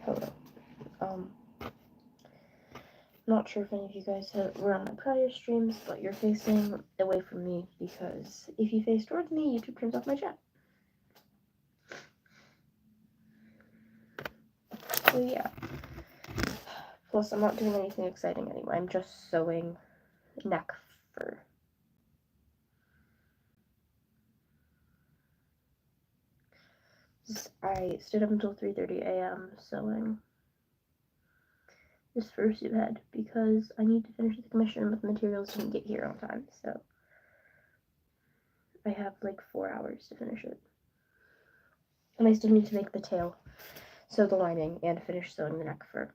Hello. Not sure if any of you guys were on my prior streams, but you're facing away from me because if you face towards me, YouTube turns off my chat. So yeah. Plus, I'm not doing anything exciting anyway. I'm just sewing neck fur. I stayed up until 3:30 a.m. sewing this fursuit head because I need to finish the commission, but the materials didn't get here on time, so I have like 4 hours to finish it. And I still need to make the tail, sew the lining, and finish sewing the neck fur.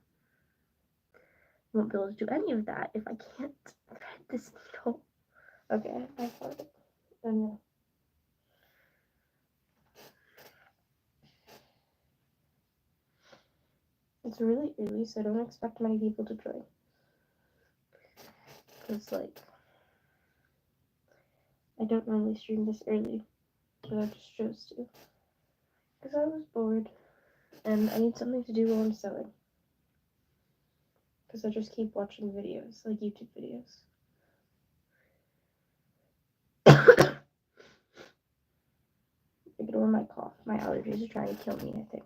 I won't be able to do any of that if I can't thread this needle. Okay, I farted. And it's really early, so I don't expect many people to join. Because, like, I don't normally stream this early, but I just chose to. Because I was bored, and I need something to do while I'm sewing. Because I just keep watching videos, like YouTube videos. Ignore my cough. My allergies are trying to kill me, I think.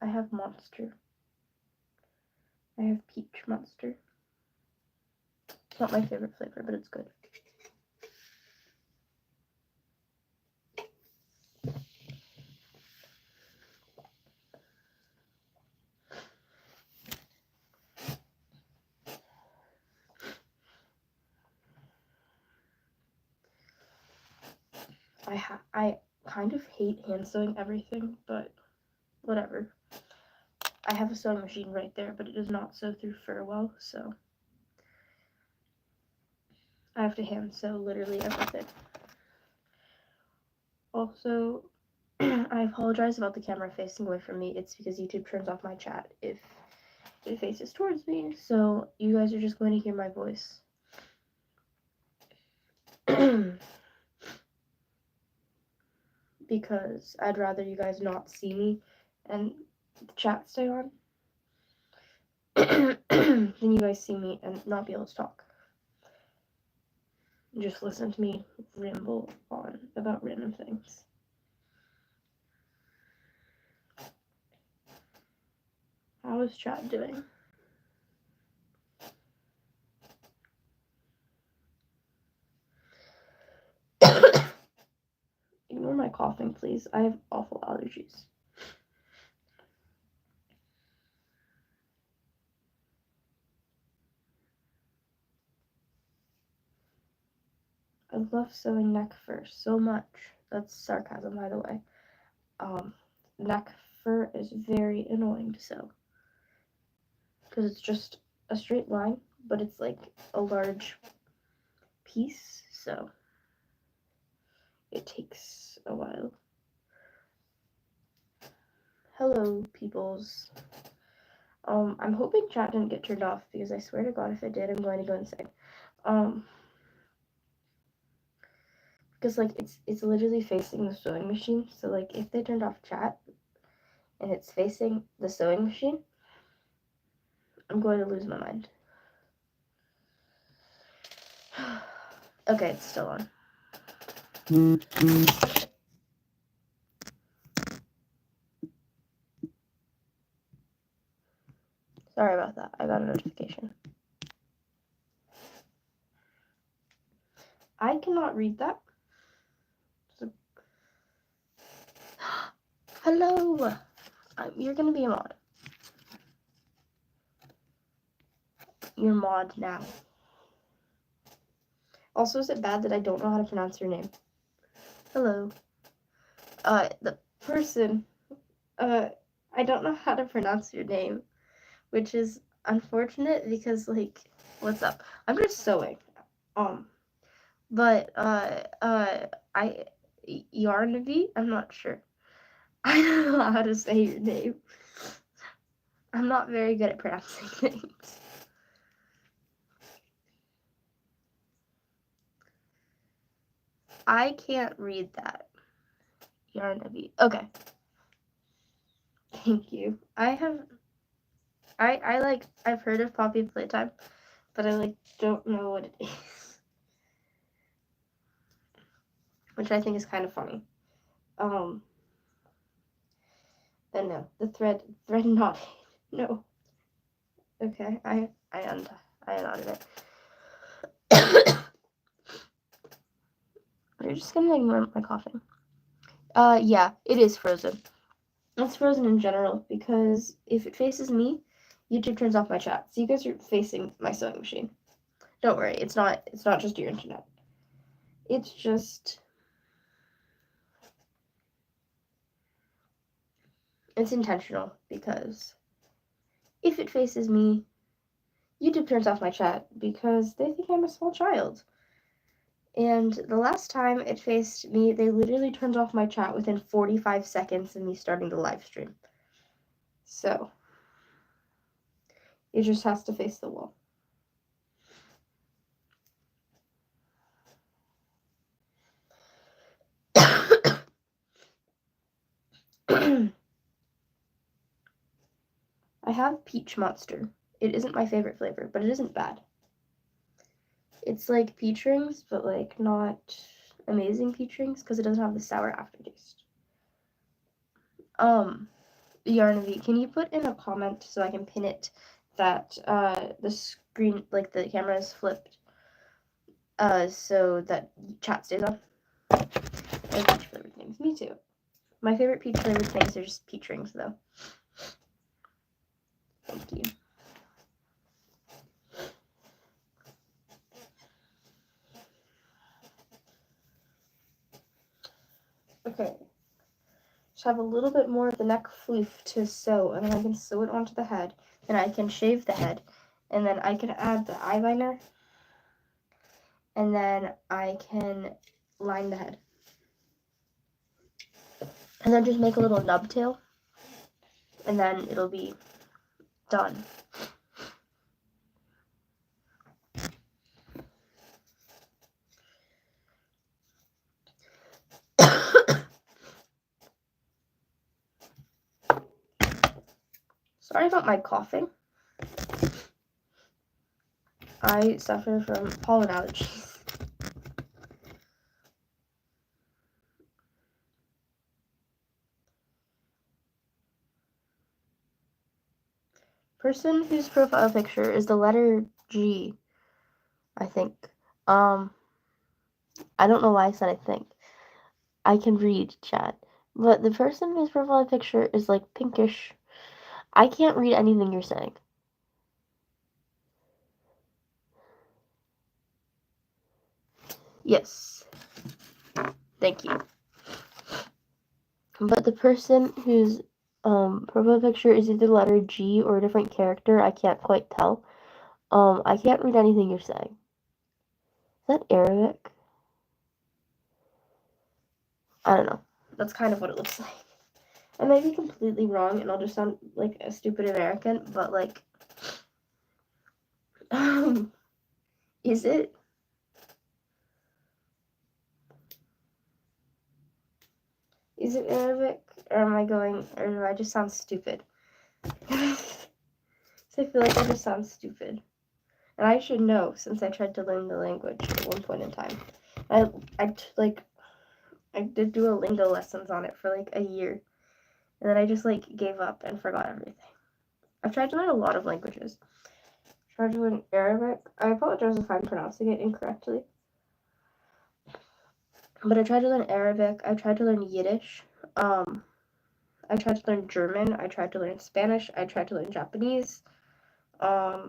I have Monster. I have Peach Monster. It's not my favorite flavor, but it's good. I kind of hate hand sewing everything, but whatever. I have a sewing machine right there, but it does not sew through fur well, so I have to hand sew literally everything. Also, I apologize about the camera facing away from me. It's because YouTube turns off my chat if it faces towards me, so you guys are just going to hear my voice. Because I'd rather you guys not see me and the chat stay on than you guys see me and not be able to talk. Just listen to me ramble on about random things. How is chat doing? Ignore my coughing, please. I have awful allergies. I love sewing neck fur so much. That's sarcasm, by the way. Neck fur is very annoying to sew. Because it's just a straight line, but it's like a large piece, so it takes a while. Hello, peoples. I'm hoping chat didn't get turned off, because I swear to God if it did, I'm going to go insane. Because, like, it's literally facing the sewing machine, so, like, if they turned off chat, and it's facing the sewing machine, I'm going to lose my mind. Okay, it's still on. Sorry about that. I got a notification. I cannot read that. Hello! You're gonna be a mod. You're mod now. Also, is it bad that I don't know how to pronounce your name? Hello. The person, I don't know how to pronounce your name, which is unfortunate because, like, what's up? I'm just sewing. But, Yarnaby? I'm not sure. I don't know how to say your name. I'm not very good at pronouncing things. I can't read that. Yarnaby. Okay. Thank you. I've heard of Poppy Playtime, but I don't know what it is. Which I think is kind of funny. And no, the thread not no. Okay, I unadded it. You're just gonna ignore my coughing. Yeah, it is frozen. It's frozen in general because if it faces me, YouTube turns off my chat. So you guys are facing my sewing machine. Don't worry, it's not just your internet. It's just it's intentional because if it faces me, YouTube turns off my chat because they think I'm a small child. And the last time it faced me, they literally turned off my chat within 45 seconds of me starting the live stream. So it just has to face the wall. I have Peach Monster. It isn't my favorite flavor, but it isn't bad. It's like peach rings, but like not amazing peach rings because it doesn't have the sour aftertaste. Yarnavi, can you put in a comment so I can pin it that the screen, like the camera is flipped, so that chat stays on? And peach flavored things. Me too. My favorite peach flavored things are just peach rings, though. Thank you. Okay. Just have a little bit more of the neck floof to sew, and then I can sew it onto the head. Then I can shave the head, and then I can add the eyeliner, and then I can line the head. And then just make a little nub tail, and then it'll be done. Sorry about my coughing. I suffer from pollen allergies. Person whose profile picture is the letter G, I think. I don't know why I said I think. I can read chat. But the person whose profile picture is like pinkish, I can't read anything you're saying. Yes. Thank you. But the person whose profile picture is either letter G or a different character, I can't quite tell. I can't read anything you're saying. Is that Arabic? I don't know. That's kind of what it looks like. I might be completely wrong and I'll just sound like a stupid American, but like, is it? Is it Arabic? Or am I going, or do I just sound stupid? So I feel like I just sound stupid. And I should know since I tried to learn the language at one point in time. I did Duolingo lessons on it for like a year. And then I just like gave up and forgot everything. I've tried to learn a lot of languages. I tried to learn Arabic. I apologize if I'm pronouncing it incorrectly. But I tried to learn Arabic. I tried to learn Yiddish. I tried to learn German. I tried to learn Spanish. I tried to learn Japanese. I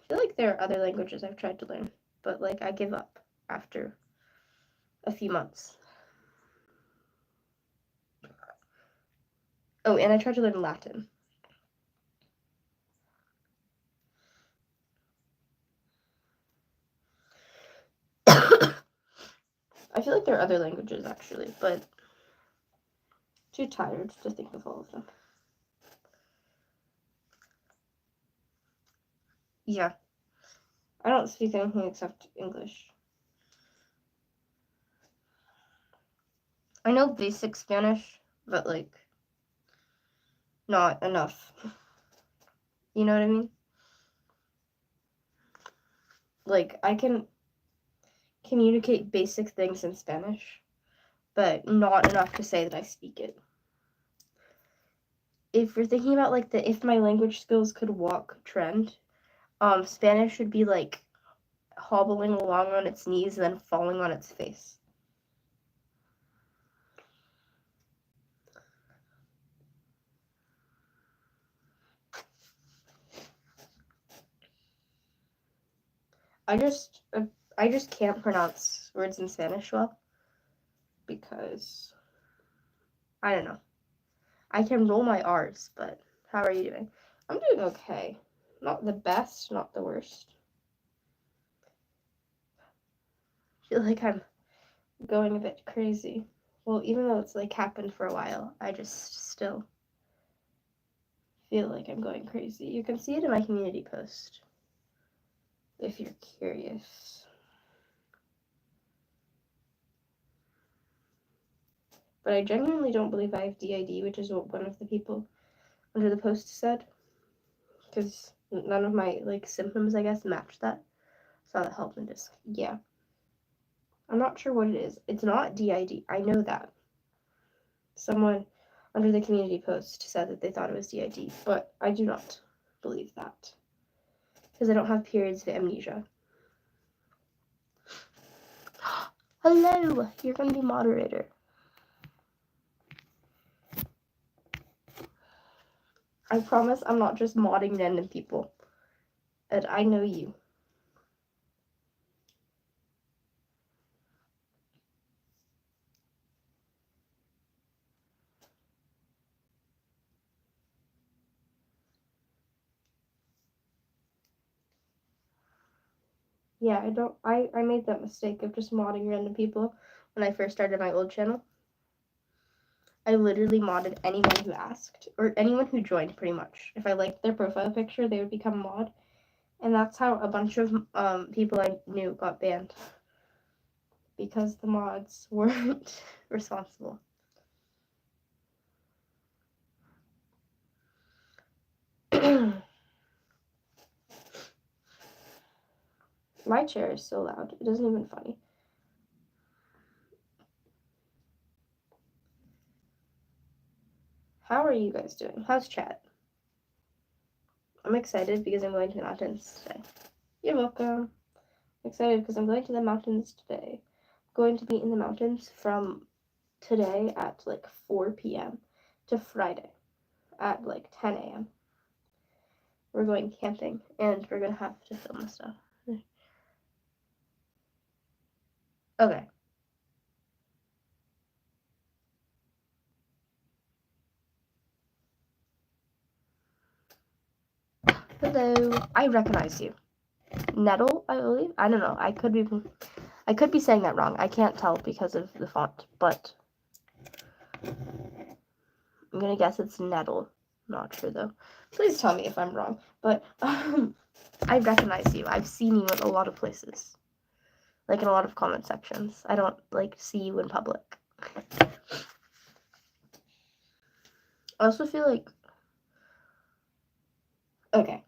feel like there are other languages I've tried to learn, but like I give up after a few months. Oh, and I tried to learn Latin. I I feel like there are other languages actually, but too tired to think of all of them. Yeah. I don't speak anything except English. I know basic Spanish, but like not enough. You know what I mean? Like I can communicate basic things in Spanish, but not enough to say that I speak it. If you're thinking about like the if my language skills could walk trend, Spanish would be like hobbling along on its knees and then falling on its face. I just can't pronounce words in Spanish well because I don't know. I can roll my R's, but how are you doing? I'm doing okay. Not the best, not the worst. I feel like I'm going a bit crazy. Well, even though it's like happened for a while, I just still feel like I'm going crazy. You can see it in my community post if you're curious. But I genuinely don't believe I have DID, which is what one of the people under the post said. Because none of my like symptoms, I guess, match that. So that helped me just, yeah. I'm not sure what it is. It's not DID. I know that. Someone under the community post said that they thought it was DID, but I do not believe that. Because I don't have periods of amnesia. Hello! You're going to be moderator. I promise I'm not just modding random people. And I know you. Yeah, I made that mistake of just modding random people when I first started my old channel. I literally modded anyone who asked, or anyone who joined pretty much. If I liked their profile picture, they would become a mod. And that's how a bunch of people I knew got banned. Because the mods weren't responsible. My chair is so loud. It isn't even funny. How are you guys doing? How's chat? I'm excited because I'm going to the mountains today. You're welcome. I'm excited because I'm going to the mountains today. I'm going to be in the mountains from today at like 4 p.m. to Friday at like 10 a.m. We're going camping and we're going to have to film stuff. Okay. Hello. I recognize you. Nettle, I believe. I don't know. I could be saying that wrong. I can't tell because of the font, but I'm gonna guess it's Nettle. Not sure though. Please tell me if I'm wrong. But I recognize you. I've seen you in a lot of places. Like in a lot of comment sections. I don't like see you in public. I also feel like okay.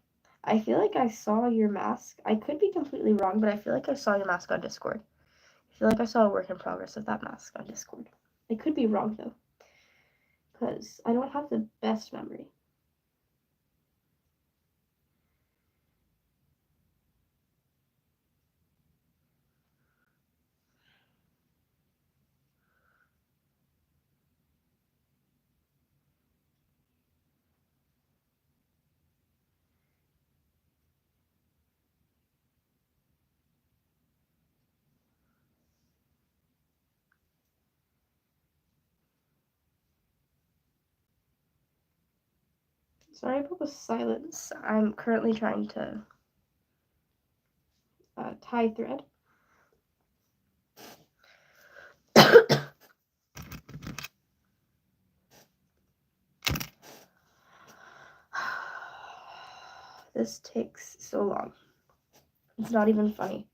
I feel like I saw your mask. I could be completely wrong, but I feel like I saw your mask on Discord. I feel like I saw a work in progress of that mask on Discord. I could be wrong though. Because I don't have the best memory. Sorry about the silence. I'm currently trying to tie thread. This takes so long. It's not even funny.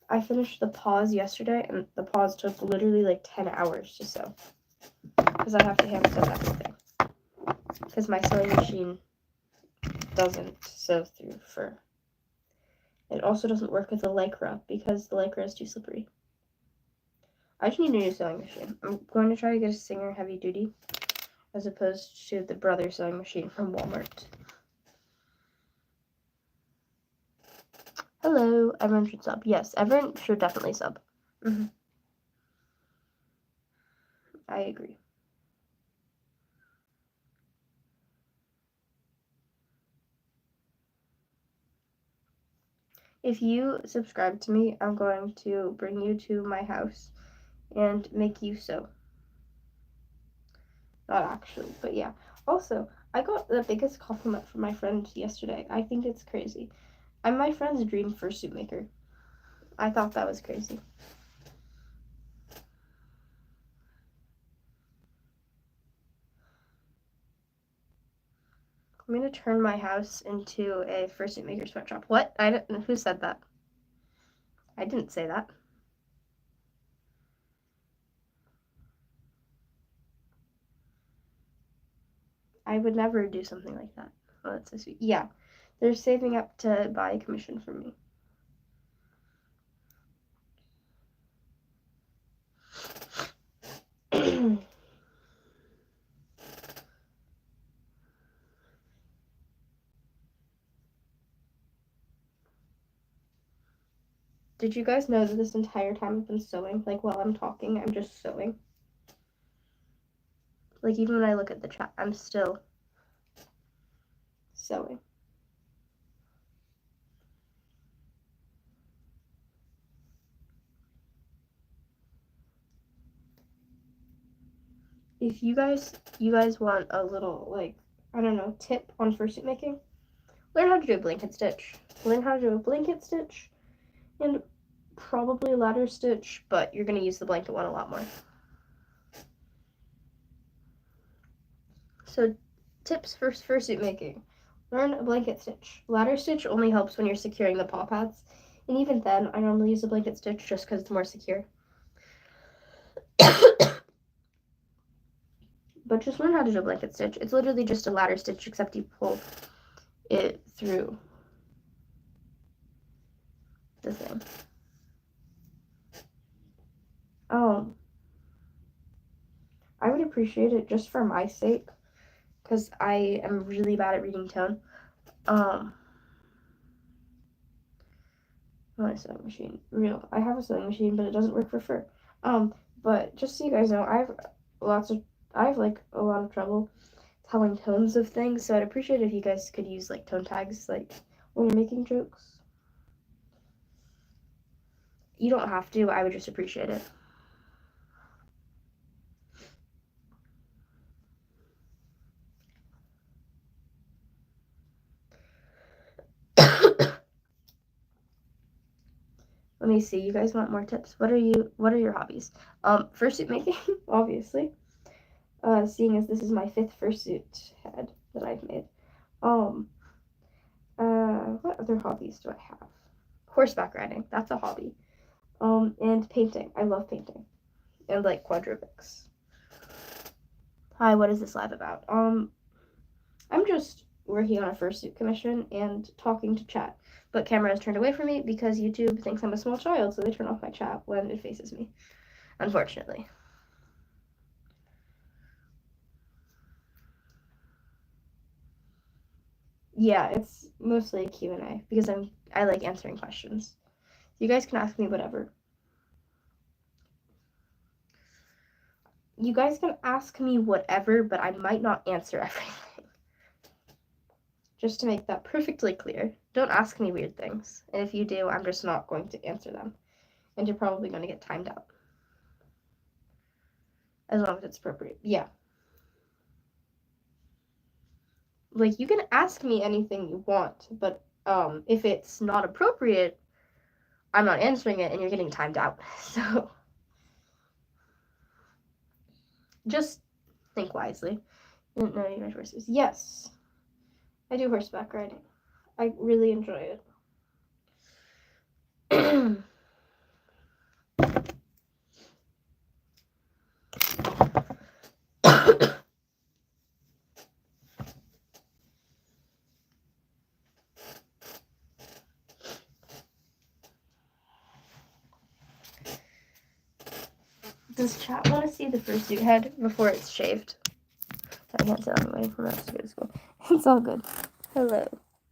I finished the paws yesterday, and the paws took literally like 10 hours to sew. Because I have to hand sew everything. Because my sewing machine doesn't sew through fur. It also doesn't work with the Lycra because the Lycra is too slippery. I just need a new sewing machine. I'm going to try to get a Singer heavy duty as opposed to the Brother sewing machine from Walmart. Hello, everyone should sub. Yes, everyone should definitely sub. I agree. If you subscribe to me, I'm going to bring you to my house and make you sew. Not actually, but yeah. Also, I got the biggest compliment from my friend yesterday. I think it's crazy. I'm my friend's dream fursuit maker. I thought that was crazy. I'm gonna turn my house into a fursuit maker sweatshop. What? Who said that? I didn't say that. I would never do something like that. Oh, that's so sweet. Yeah, they're saving up to buy a commission from me. Did you guys know that this entire time I've been sewing? Like, while I'm talking, I'm just sewing. Like, even when I look at the chat, I'm still sewing. If you guys want a little, like, I don't know, tip on fursuit making, learn how to do a blanket stitch. Learn how to do a blanket stitch and probably a ladder stitch, but you're going to use the blanket one a lot more. So, tips for fursuit making. Learn a blanket stitch. Ladder stitch only helps when you're securing the paw pads, and even then, I normally use a blanket stitch just because it's more secure. But just learn how to do a blanket stitch. It's literally just a ladder stitch, except you pull it through the thing. I would appreciate it just for my sake, because I am really bad at reading tone. I want a sewing machine. Real. I have a sewing machine, but it doesn't work for fur. But just so you guys know, I have a lot of trouble telling tones of things, so I'd appreciate if you guys could use like tone tags, like when you're making jokes. You don't have to. I would just appreciate it. Let me see. You guys want more tips? What are your hobbies? Fursuit making, obviously. Seeing as this is my 5th fursuit head that I've made. What other hobbies do I have? Horseback riding. That's a hobby. And painting. I love painting. And like quadrupics. Hi, what is this live about? I'm just working on a fursuit commission and talking to chat. But camera is turned away from me because YouTube thinks I'm a small child, so they turn off my chat when it faces me. Unfortunately. Yeah, it's mostly a Q&A because I like answering questions. You guys can ask me whatever. You guys can ask me whatever, but I might not answer everything. Just to make that perfectly clear. Don't ask me weird things. And if you do, I'm just not going to answer them. And you're probably going to get timed out. As long as it's appropriate. Yeah. Like, you can ask me anything you want, but if it's not appropriate, I'm not answering it and you're getting timed out. So just think wisely. You didn't know you ride horses. Yes. I do horseback riding. I really enjoy it. Does chat want to see the fursuit head before it's shaved? I can't tell anyway from us to go to school. It's all good. Hello.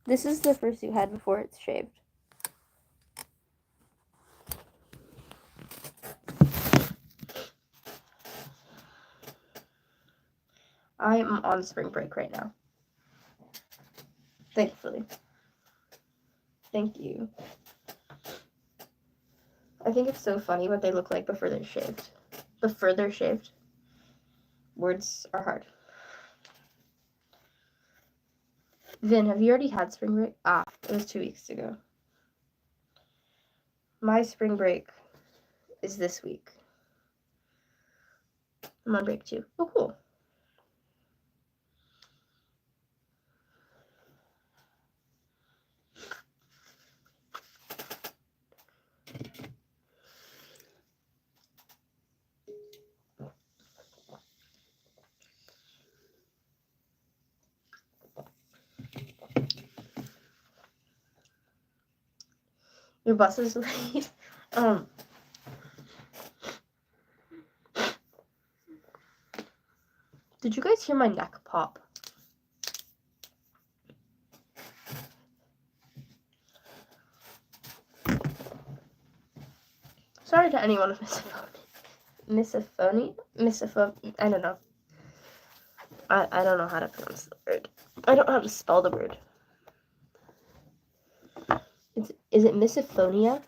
This is the fursuit head before it's shaved. I am on spring break right now. Thankfully. Thank you. I think it's so funny what they look like before they're shaved. Before they're shaved. Words are hard. Vin, have you already had spring break? It was 2 weeks ago. My spring break is this week. I'm on break too. Oh, cool. Your bus is late. Did you guys hear my neck pop? Sorry to anyone with misophonia. I don't know. I don't know how to pronounce the word. I don't know how to spell the word. Is it misophonia?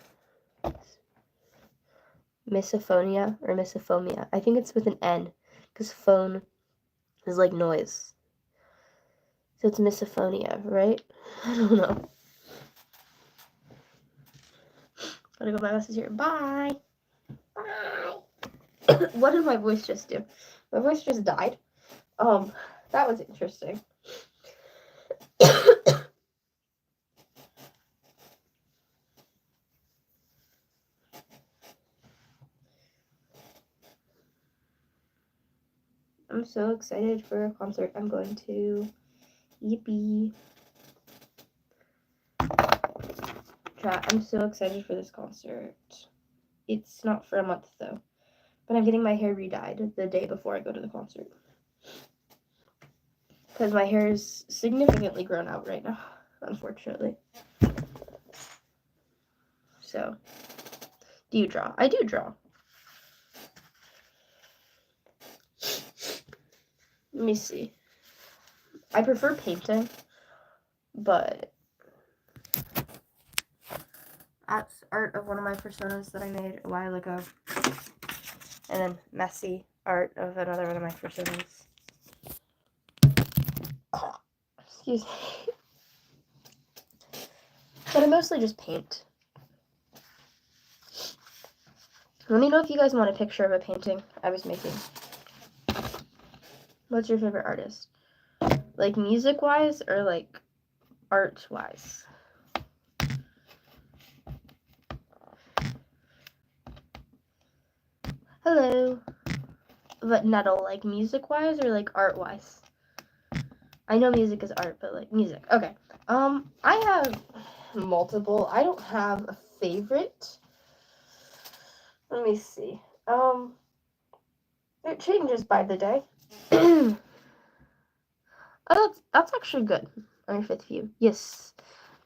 Misophonia or misophomia? I think it's with an N, because phone is like noise. So it's misophonia, right? I don't know. Gotta go. My bus is here. Bye. Bye. What did my voice just do? My voice just died. That was interesting. I'm so excited for a concert I'm going to. Yippee. Chat, I'm so excited for this concert. It's not for a month though. But I'm getting my hair re-dyed the day before I go to the concert. Because my hair is significantly grown out right now, unfortunately. So, do you draw? I do draw. Let me see. I prefer painting, but that's art of one of my personas that I made a while ago. And then messy art of another one of my personas. Excuse me. But I mostly just paint. Let me know if you guys want a picture of a painting I was making. What's your favorite artist? Like music-wise or like art-wise? Hello. But Nettle, like music-wise or like art-wise? I know music is art, but like music. Okay. I have multiple. I don't have a favorite. Let me see. It changes by the day. Oh, that's actually good. On your fifth view. Yes.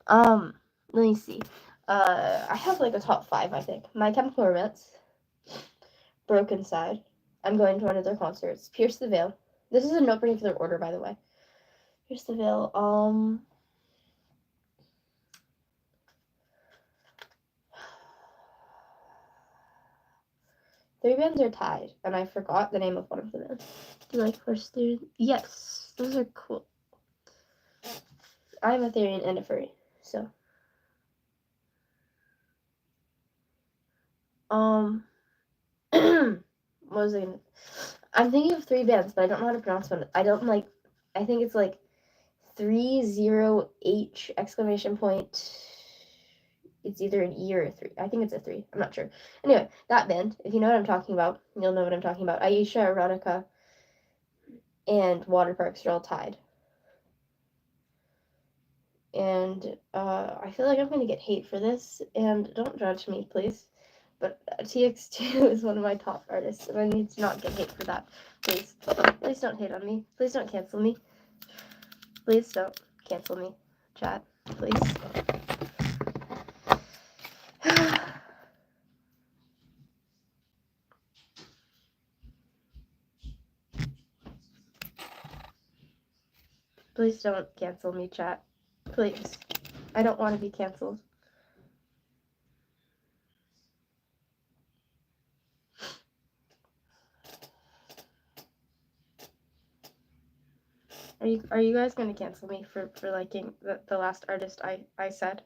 Let me see. I have like a top 5, I think. My Chemical Romance. Broken Side. I'm going to one of their concerts. Pierce the Veil. This is in no particular order, by the way. Pierce the Veil. 3 bands are tied, and I forgot the name of one of the bands. Do you like First Theory? Yes, those are cool. I'm a Therian and a furry, so. What was I gonna... I'm thinking of 3 bands, but I don't know how to pronounce one. I think it's like 30H exclamation point. It's either an E or a 3. I think it's a 3. I'm not sure. Anyway, that band, if you know what I'm talking about, you'll know what I'm talking about. Aisha, Erotica, and Water Parks are all tied. And I feel like I'm going to get hate for this, and don't judge me, please. But TX2 is one of my top artists, and I need to not get hate for that. Please. Please don't hate on me. Please don't cancel me. Please don't cancel me. Chat, please. Please don't cancel me, chat. Please. I don't want to be canceled. Are you guys gonna cancel me for liking the last artist I said?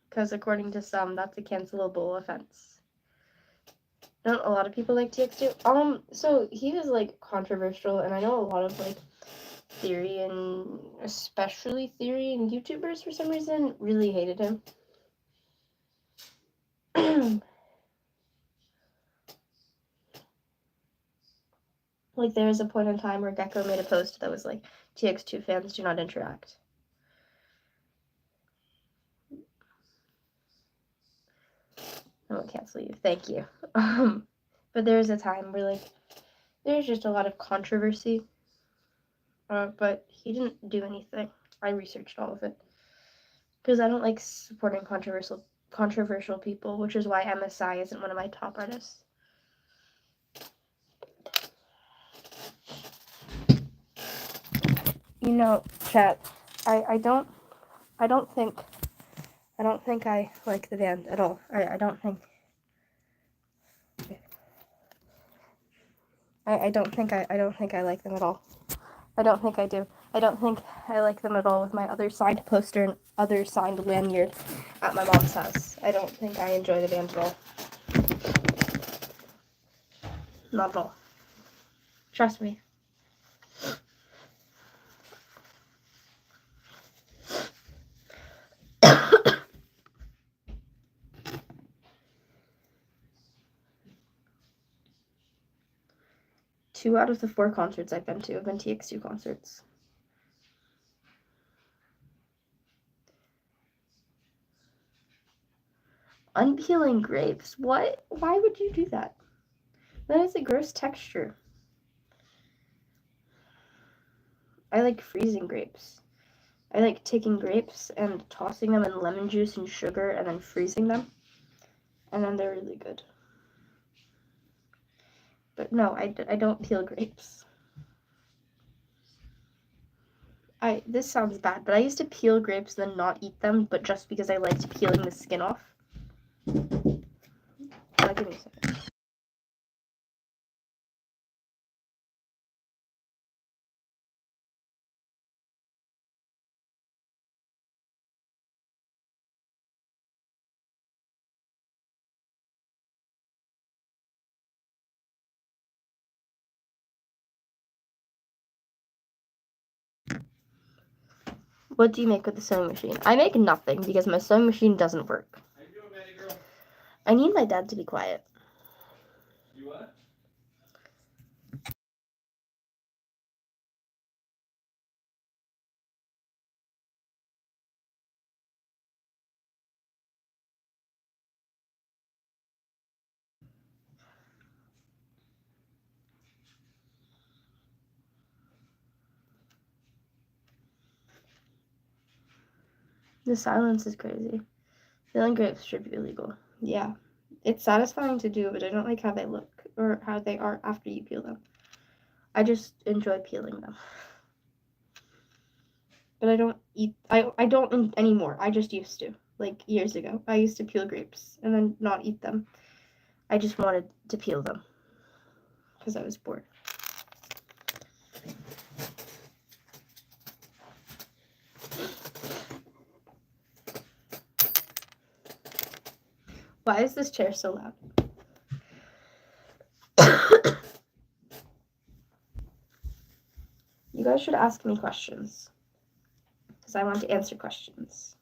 Because according to some, that's a cancelable offense. Don't a lot of people like TX2? So he was like controversial, and I know a lot of like theory and especially theory and YouTubers for some reason really hated him. Like there was a point in time where Gecko made a post that was like, TX2 fans do not interact. I won't cancel you. Thank you. But there was a time where like there's just a lot of controversy. But he didn't do anything. I researched all of it because I don't like supporting controversial people, which is why MSI isn't one of my top artists. You know, chat. I don't think I like the band at all. I don't think. I don't think I like them at all. I don't think I do. I don't think I like them at all with my other signed poster and other signed lanyard at my mom's house. I don't think I enjoy the band at all. Not at all. Trust me. Two out of the 4 concerts I've been to have been TX2 concerts. Unpeeling grapes? What? Why would you do that? That is a gross texture. I like freezing grapes. I like taking grapes and tossing them in lemon juice and sugar and then freezing them. And then they're really good. But no, I don't peel grapes. This sounds bad, but I used to peel grapes and then not eat them, but just because I liked peeling the skin off. Give me a second. What do you make with the sewing machine? I make nothing because my sewing machine doesn't work. How you doing, Maddie girl? I need my dad to be quiet. You what? The silence is crazy. Peeling grapes should be illegal. Yeah. It's satisfying to do, but I don't like how they look or how they are after you peel them. I just enjoy peeling them. But I don't eat I don't anymore. I just used to. Like years ago. I used to peel grapes and then not eat them. I just wanted to peel them because I was bored. Why is this chair so loud? You guys should ask me questions, because I want to answer questions.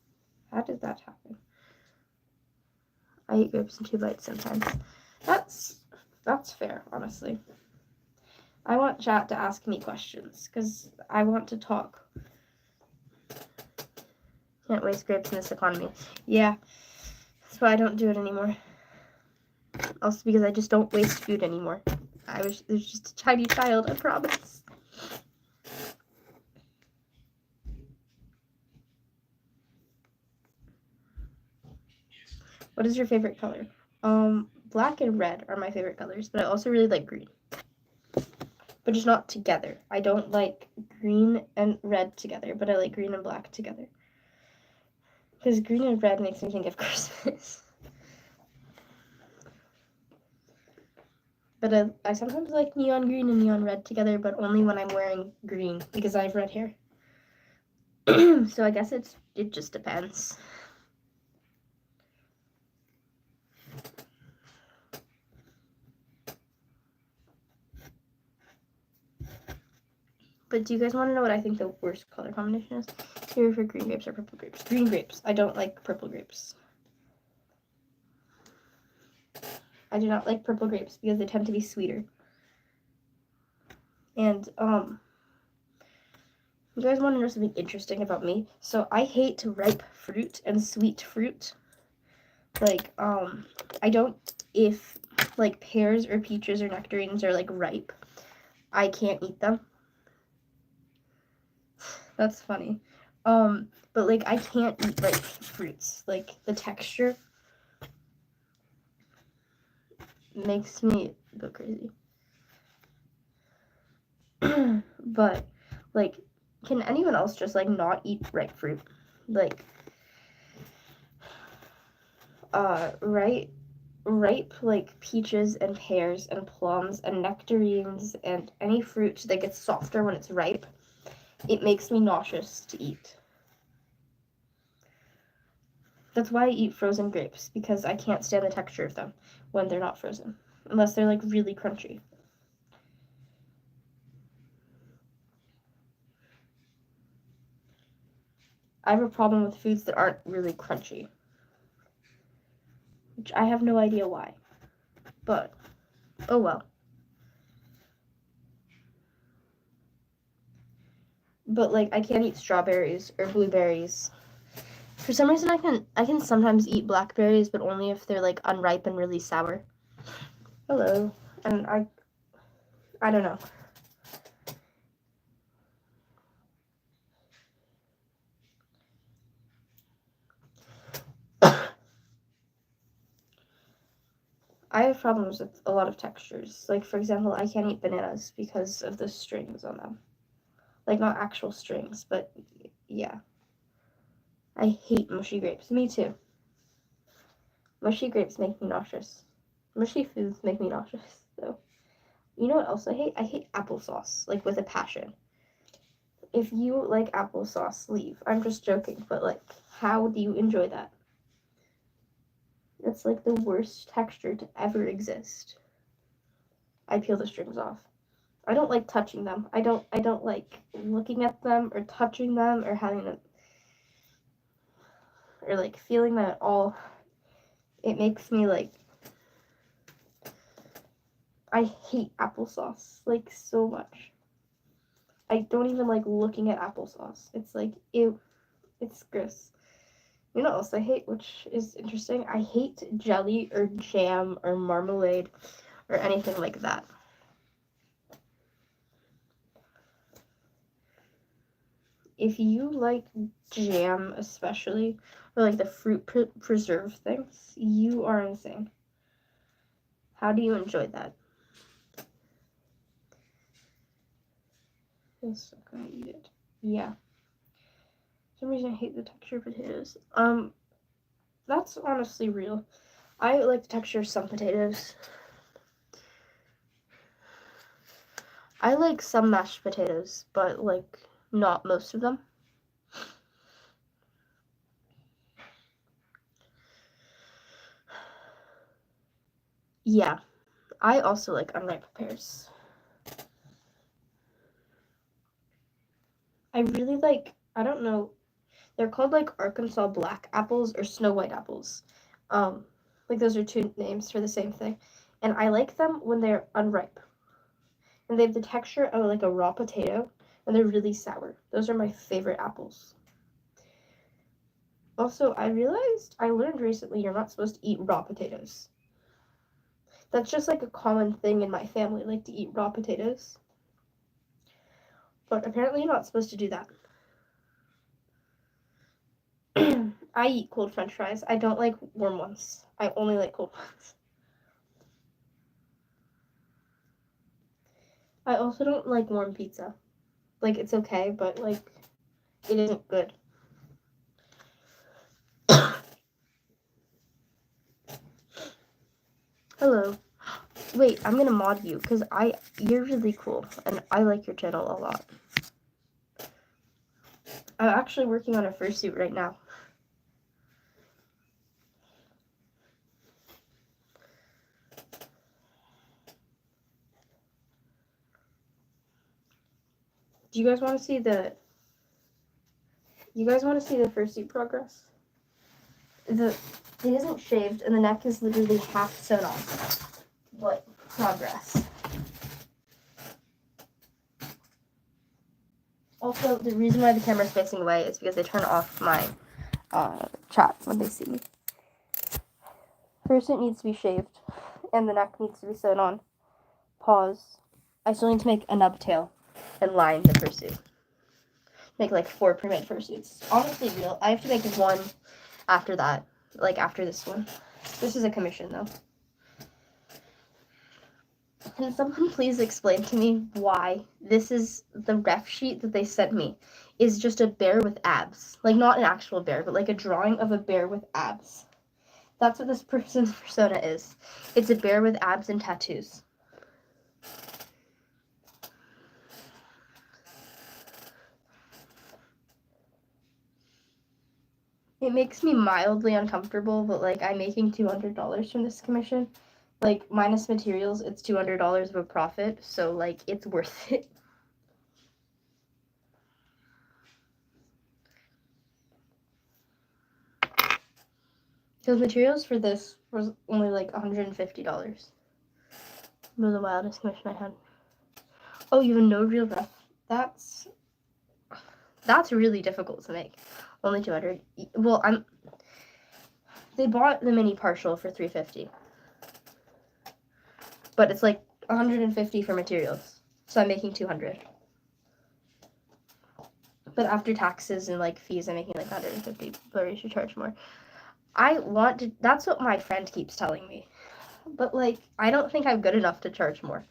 How did that happen? I eat grapes in 2 bites sometimes. That's fair, honestly. I want chat to ask me questions, because I want to talk. Can't waste grapes in this economy. Yeah, that's why I don't do it anymore. Also because I just don't waste food anymore. There's just a tiny child, I promise. What is your favorite color? Black and red are my favorite colors, but I also really like green. But just not together. I don't like green and red together, but I like green and black together. Because green and red makes me think of Christmas. But I sometimes like neon green and neon red together, but only when I'm wearing green, because I have red hair. So I guess it just depends. But do you guys want to know what I think the worst color combination is? Here for green grapes or purple grapes. Green grapes. I don't like purple grapes. I do not like purple grapes because they tend to be sweeter. And, you guys want to know something interesting about me? So I hate ripe fruit and sweet fruit. Like, I don't, if, like, pears or peaches or nectarines are, like, ripe, I can't eat them. That's funny. But, like, I can't eat ripe fruits. Like, the texture makes me go crazy. But, like, can anyone else just, like, not eat ripe fruit? Like, ripe, like, peaches and pears and plums and nectarines and any fruit that gets softer when it's ripe, it makes me nauseous to eat. That's why I eat frozen grapes, because I can't stand the texture of them when they're not frozen, unless they're, like, really crunchy. I have a problem with foods that aren't really crunchy, which I have no idea why, but oh well. But, like, I can't eat strawberries or blueberries. For some reason, I can sometimes eat blackberries, but only if they're, like, unripe and really sour. Hello. And I don't know. I have problems with a lot of textures. Like, for example, I can't eat bananas because of the strings on them. Like, not actual strings, but yeah. I hate mushy grapes. Me too. Mushy grapes make me nauseous. Mushy foods make me nauseous, though. You know what else I hate? I hate applesauce, like, with a passion. If you like applesauce, leave. I'm just joking, but, like, how do you enjoy that? It's, like, the worst texture to ever exist. I peel the strings off. I don't like touching them. I don't like looking at them or touching them or having them or like feeling them at all. It makes me like I hate applesauce like so much. I don't even like looking at applesauce. It's like ew. It's gross. You know what else I hate, which is interesting? I hate jelly or jam or marmalade or anything like that. If you like jam especially, or like the fruit preserve things, you are insane. How do you enjoy that? I'm still gonna eat it. Yeah. For some reason I hate the texture of potatoes. That's honestly real. I like the texture of some potatoes. I like some mashed potatoes, but like not most of them. Yeah. I also like unripe pears. I really like, I don't know, they're called like Arkansas black apples or snow white apples. Like those are two names for the same thing. And I like them when they're unripe. And they have the texture of like a raw potato, and they're really sour. Those are my favorite apples. Also, I learned recently you're not supposed to eat raw potatoes. That's just like a common thing in my family, like to eat raw potatoes. But apparently you're not supposed to do that. I eat cold french fries. I don't like warm ones. I only like cold ones. I also don't like warm pizza. Like, it's okay, but, like, it isn't good. Hello. Wait, I'm gonna mod you, because you're really cool, and I like your channel a lot. I'm actually working on a fursuit right now. Do you guys want to see the fursuit progress? It isn't shaved, and the neck is literally half sewn off. But progress. Also, the reason why the camera's facing away is because they turn off my chat when they see me. First, it needs to be shaved, and the neck needs to be sewn on. Pause. I still need to make a nub tail and line the fursuit. Make like 4 pre-made fursuits. Honestly, real. I have to make one after that, like after this one. This is a commission, though. Can someone please explain to me why this is the ref sheet that they sent me is just a bear with abs? Like, not an actual bear, but like a drawing of a bear with abs. That's what this person's persona is. It's a bear with abs and tattoos. It makes me mildly uncomfortable, but like I'm making $200 from this commission. Like, minus materials, it's $200 of a profit, so like it's worth it. Because materials for this was only like $150. It was the wildest commission I had. Oh, you have no real ref. That's really difficult to make. Only 200. Well, they bought the mini partial for $350. But it's like $150 for materials. So I'm making $200. But after taxes and like fees, I'm making like $150. But you should charge more. That's what my friend keeps telling me. But like, I don't think I'm good enough to charge more.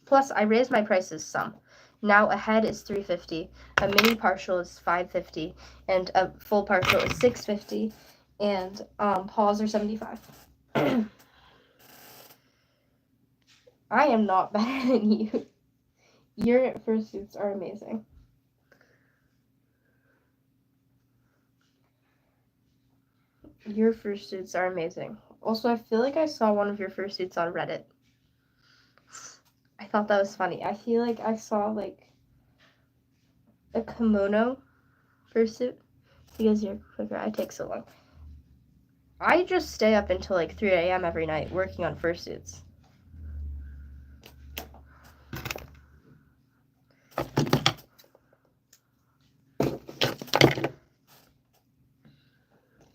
Plus, I raised my prices some. Now a head is $350, a mini partial is $550, and a full partial is $650, and paws are $75. I am not better than you. Your fursuits are amazing. Your fursuits are amazing. Also, I feel like I saw one of your fursuits on Reddit. I thought that was funny. I feel like I saw like a kimono fursuit. Because you're quicker, I take so long. I just stay up until like 3 a.m. every night working on fursuits.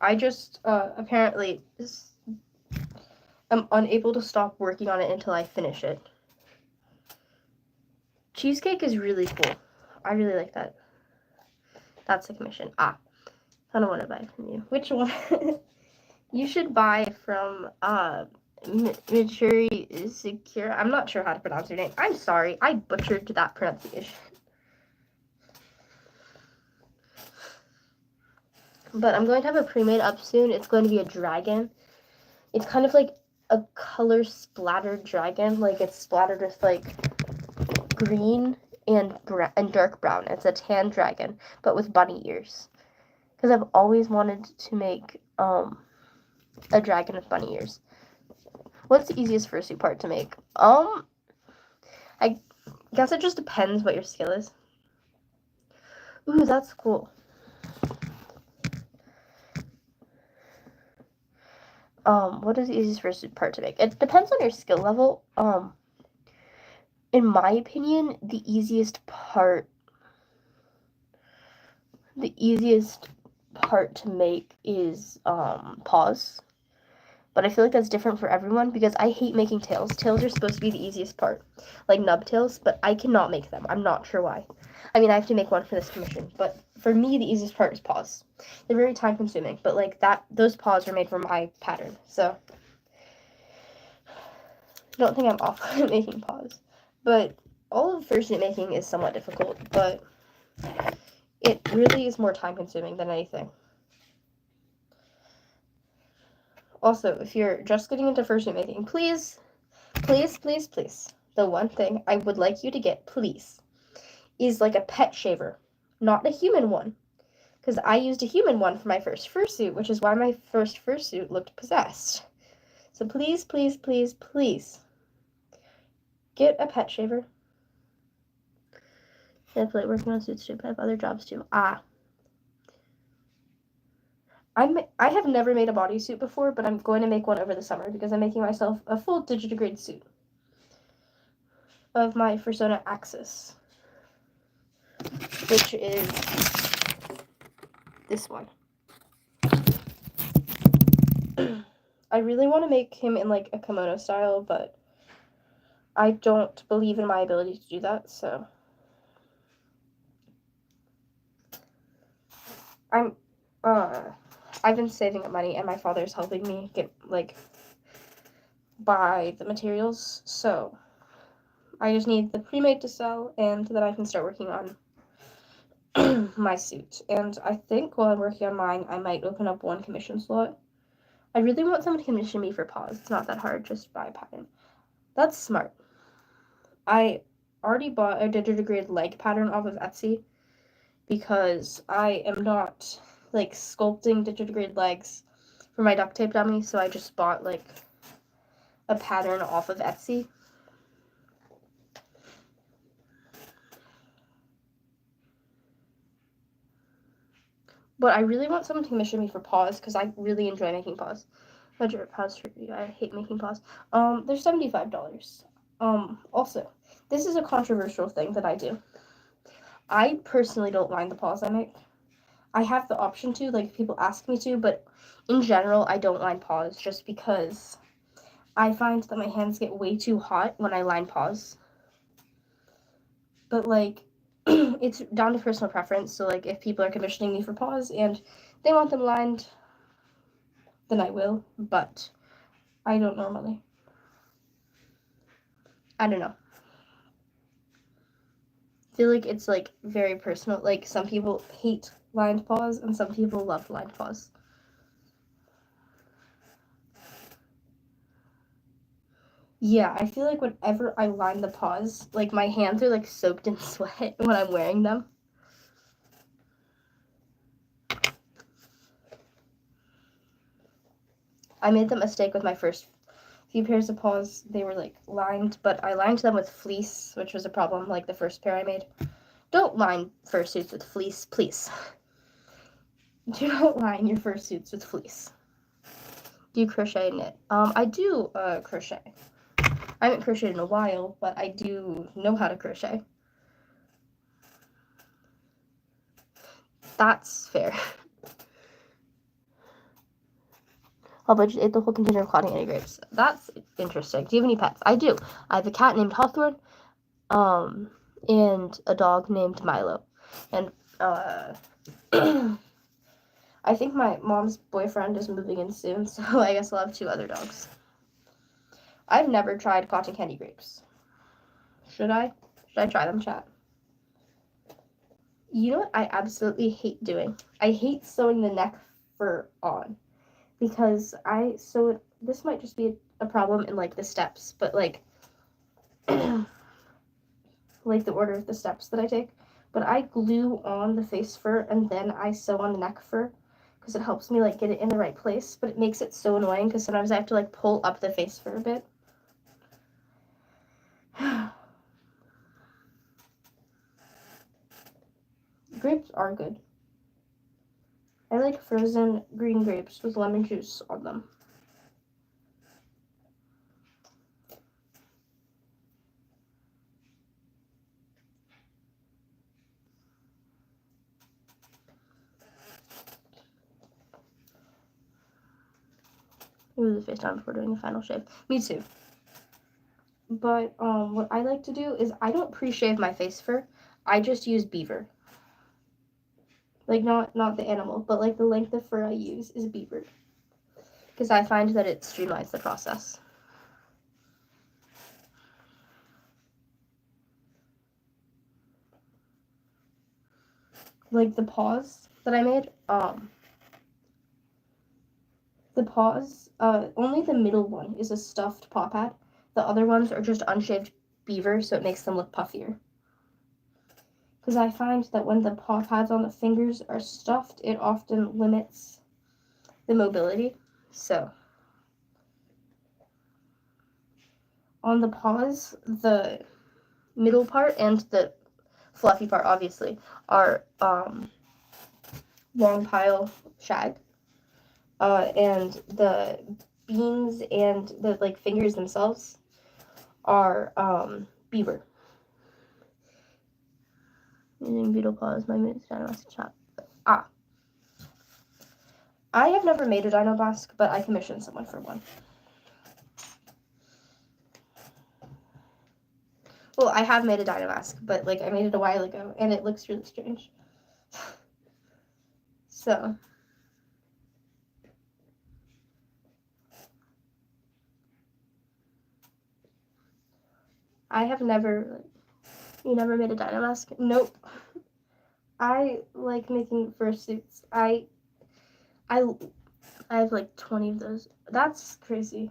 I just apparently am unable to stop working on it until I finish it. Cheesecake is really cool. I really like that. That's the commission. I don't want to buy from you. Which one? You should buy from Mituri Secure. I'm not sure how to pronounce your name. I'm sorry. I butchered that pronunciation. But I'm going to have a pre-made up soon. It's going to be a dragon. It's kind of like a color splattered dragon. Like it's splattered with like green and dark brown. It's a tan dragon, but with bunny ears. Because I've always wanted to make a dragon with bunny ears. What's the easiest fursuit part to make? I guess it just depends what your skill is. Ooh, that's cool. What is the easiest fursuit part to make? It depends on your skill level. In my opinion, the easiest part to make is paws. But I feel like that's different for everyone because I hate making tails. Tails are supposed to be the easiest part, like nub tails, but I cannot make them. I'm not sure why. I mean, I have to make one for this commission, but for me, the easiest part is paws. They're very time consuming, but like those paws are made for my pattern, so I don't think I'm off making paws. But all of fursuit making is somewhat difficult, but it really is more time consuming than anything. Also, if you're just getting into fursuit making, please, the one thing I would like you to get, please, is like a pet shaver, not a human one, because I used a human one for my first fursuit, which is why my first fursuit looked possessed. So please, get a pet shaver. I feel like working on suits too, but I have other jobs too. I have never made a bodysuit before, but I'm going to make one over the summer because I'm making myself a full digitigrade suit of my Fursona Axis, which is this one. I really want to make him in like a kimono style, but I don't believe in my ability to do that, so I've been saving up money and my father's helping me get buy the materials, so I just need the pre-made to sell and then I can start working on my suit. And I think while I'm working on mine, I might open up one commission slot. I really want someone to commission me for paws. It's not that hard, just buy a pattern. That's smart. I already bought a digitigrade leg pattern off of Etsy because I am not like sculpting digitigrade legs for my duct tape dummy, so I just bought like a pattern off of Etsy. But I really want someone to commission me for paws because I really enjoy making paws. Budget paws for you. I hate making paws. They're $75. Also, this is a controversial thing that I do. I personally don't mind the paws I make. I have the option to, like, if people ask me to, but in general, I don't line paws just because I find that my hands get way too hot when I line paws. But, like, it's down to personal preference, so, like, if people are commissioning me for paws and they want them lined, then I will, but I don't normally. I don't know. I feel like it's, like, very personal. Like, some people hate lined paws and some people love lined paws. Yeah, I feel like whenever I line the paws, like, my hands are, like, soaked in sweat when I'm wearing them. I made the mistake with my first few pairs of paws. They were, like, lined, but I lined them with fleece, which was a problem, like the first pair I made. Don't line fursuits with fleece, please. Do not line your fursuits with fleece. Do you crochet and knit? I do crochet. I haven't crocheted in a while, but I do know how to crochet. That's fair. Oh, but just ate the whole container of clotting any grapes. That's interesting. Do you have any pets? I do. I have a cat named Hawthorne, and a dog named Milo. And, I think my mom's boyfriend is moving in soon, so I guess I'll have 2 other dogs. I've never tried cotton candy grapes. Should I? Should I try them, chat? You know what I absolutely hate doing? I hate sewing the neck fur on. Because this might just be a problem in, like, the steps, but, like, like the order of the steps that I take. But I glue on the face fur and then I sew on the neck fur because it helps me like get it in the right place, but it makes it so annoying because sometimes I have to like pull up the face for a bit. Grapes are good. I like frozen green grapes with lemon juice on them. Ooh, the face down before doing the final shave. Me too. But what I like to do is I don't pre-shave my face fur. I just use beaver. Like not the animal, but like the length of fur I use is beaver. Because I find that it streamlines the process. Like the paws that I made, the paws, only the middle one is a stuffed paw pad. The other ones are just unshaved beaver, so it makes them look puffier. Because I find that when the paw pads on the fingers are stuffed, it often limits the mobility. So on the paws, the middle part and the fluffy part, obviously, are long pile shag. And the beans and the like fingers themselves are beaver. Using beetle paw as my moose dino mask shot. I have never made a dino mask, but I commissioned someone for one. Well, I have made a dino mask, but like I made it a while ago, and it looks really strange. So I have never. You never made a dino mask? Nope. I like making fursuits. I have like 20 of those. That's crazy.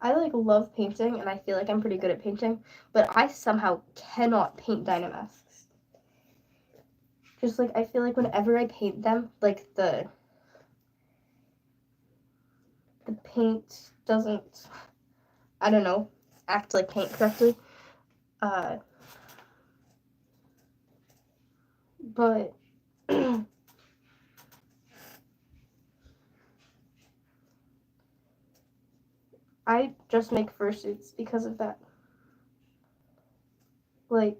I like love painting, and I feel like I'm pretty good at painting, but I somehow cannot paint dino masks. Just like I feel like whenever I paint them, like the paint doesn't, I don't know, act like paint correctly. But I just make fursuits because of that. Like,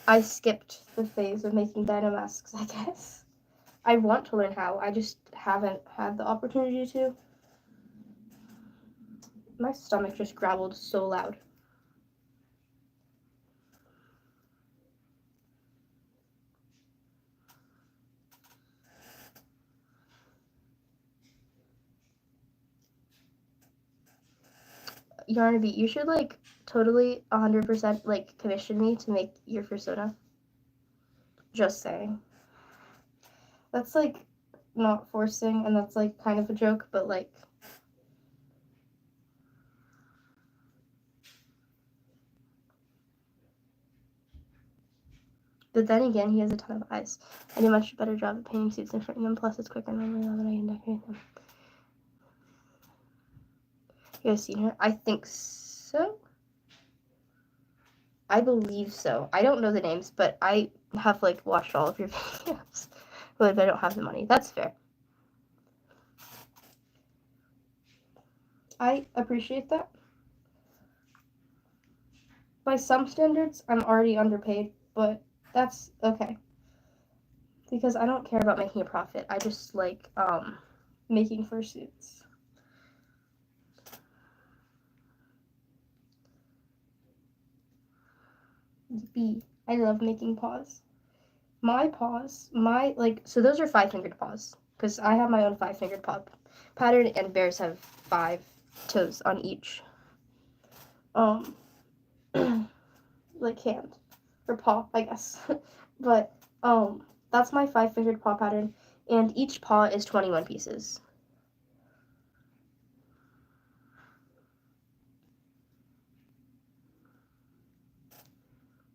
I skipped the phase of making dino masks, I guess. I want to learn how, I just haven't had the opportunity to. My stomach just growled so loud. Yarnaby, you should like totally 100% like commission me to make your persona. Just saying. That's like not forcing, and that's like kind of a joke, but like but then again, he has a ton of eyes. I do a much better job at painting suits and printing them, plus it's quicker and normally than I can decorate them. You guys seen her? I think so. I believe so. I don't know the names, but I have like watched all of your videos. But I don't have the money. That's fair. I appreciate that. By some standards, I'm already underpaid, but that's okay. Because I don't care about making a profit. I just like making fursuits. B. I love making paws. My paws, so those are 5-fingered paws. Because I have my own 5-fingered paw pattern, and bears have 5 toes on each. Like hand. Or paw, I guess. But, that's my 5-fingered paw pattern, and each paw is 21 pieces.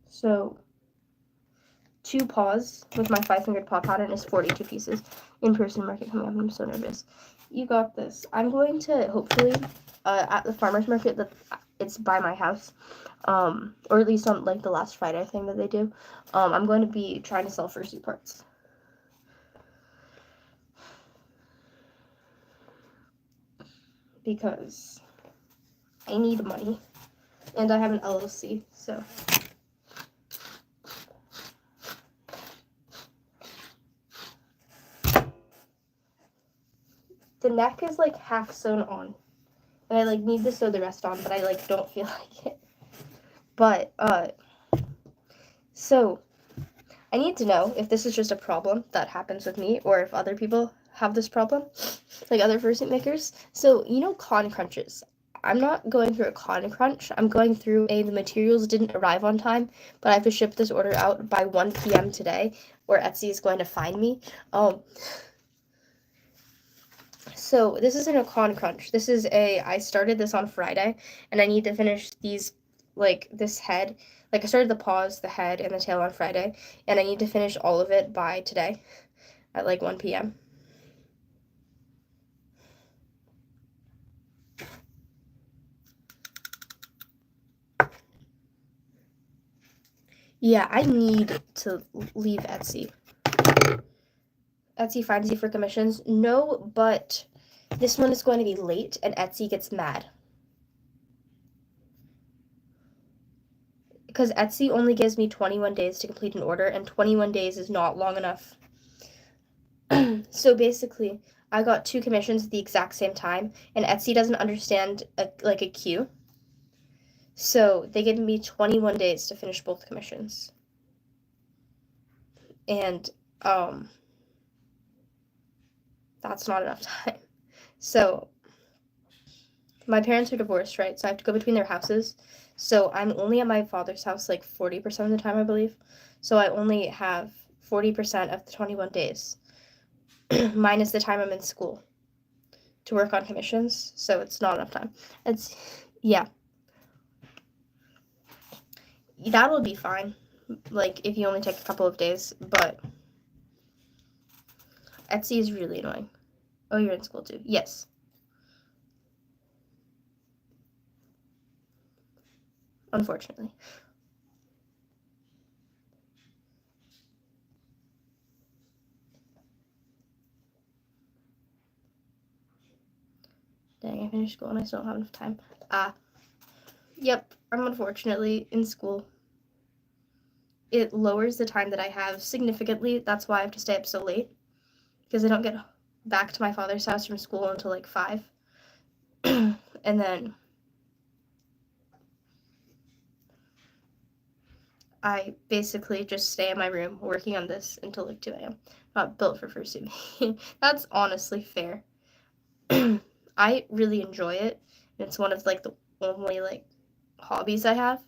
So 2 paws with my 5-fingered paw pattern is 42 pieces. In-person market coming up. I'm so nervous. You got this. I'm going to hopefully at the farmer's market that it's by my house, or at least on like the last Friday thing that they do. I'm going to be trying to sell fursuit parts. Because I need money. And I have an LLC, so. The neck is like half sewn on. And I like need to sew the rest on, but I like don't feel like it. But, so I need to know if this is just a problem that happens with me or if other people have this problem, like other fursuit makers. So, you know con crunches. I'm not going through a con crunch. I'm going through the materials didn't arrive on time, but I have to ship this order out by 1 p.m. today, or Etsy is going to fine me. So this isn't a con crunch. This is I started this on Friday, and I need to finish these, like this head. Like I started the paws, the head, and the tail on Friday, and I need to finish all of it by today at like 1 p.m. Yeah, I need to leave Etsy. Etsy finds you for commissions. No, but this one is going to be late, and Etsy gets mad. Because Etsy only gives me 21 days to complete an order, and 21 days is not long enough. So basically, I got 2 commissions at the exact same time, and Etsy doesn't understand a queue. So they gave me 21 days to finish both commissions. And that's not enough time. So my parents are divorced, right? So I have to go between their houses. So I'm only at my father's house like 40% of the time, I believe. So I only have 40% of the 21 days, minus the time I'm in school to work on commissions. So it's not enough time. Yeah. That'll be fine, like, if you only take a couple of days, but Etsy is really annoying. Oh, you're in school too. Yes. Unfortunately. Dang, I finished school and I still don't have enough time. Yep, I'm unfortunately in school. It lowers the time that I have significantly. That's why I have to stay up so late, because I don't get back to my father's house from school until like 5. And then I basically just stay in my room working on this until like 2 a.m. Not built for fursuit making. That's honestly fair. I really enjoy it. It's one of like the only like hobbies I have.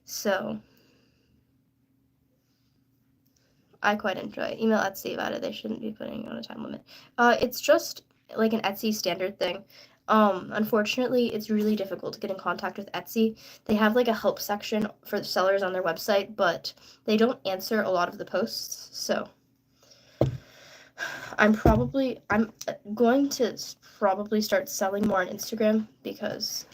So I quite enjoy it. Email Etsy about it. They shouldn't be putting on a time limit. It's just like an Etsy standard thing. Unfortunately, it's really difficult to get in contact with Etsy. They have like a help section for the sellers on their website, but they don't answer a lot of the posts. So I'm going to probably start selling more on Instagram, because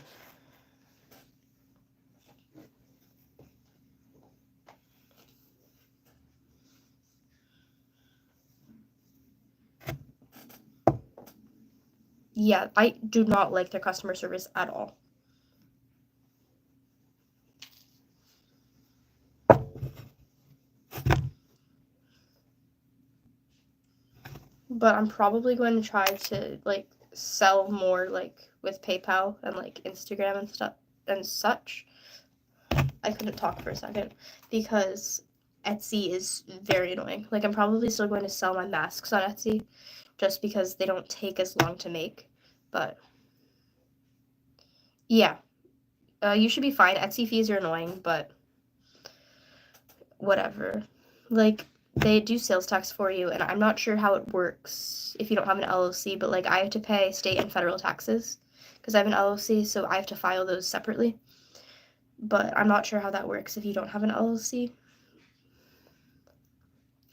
yeah, I do not like their customer service at all. But I'm probably going to try to like sell more like with PayPal and like Instagram and stuff and such. I couldn't talk for a second because Etsy is very annoying. Like, I'm probably still going to sell my masks on Etsy just because they don't take as long to make. But yeah, you should be fine. Etsy fees are annoying, but whatever. Like, they do sales tax for you, and I'm not sure how it works if you don't have an LLC, but like, I have to pay state and federal taxes because I have an LLC, so I have to file those separately. But I'm not sure how that works if you don't have an LLC.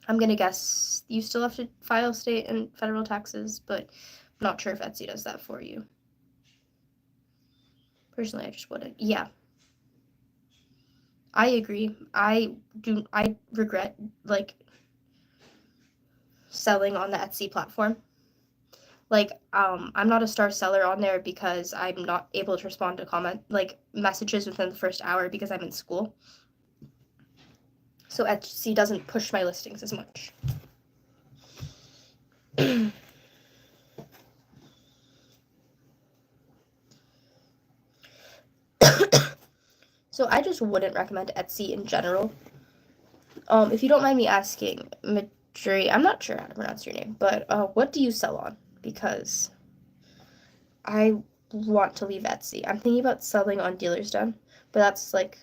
I'm gonna guess you still have to file state and federal taxes, but I'm not sure if Etsy does that for you. Personally, I just wouldn't. Yeah, I agree. I regret like selling on the Etsy platform. Like, I'm not a star seller on there because I'm not able to respond to messages within the first hour because I'm in school. So Etsy doesn't push my listings as much. So I just wouldn't recommend Etsy in general. If you don't mind me asking, Madri, I'm not sure how to pronounce your name, but what do you sell on? Because I want to leave Etsy. I'm thinking about selling on Dealer's Den, but that's like,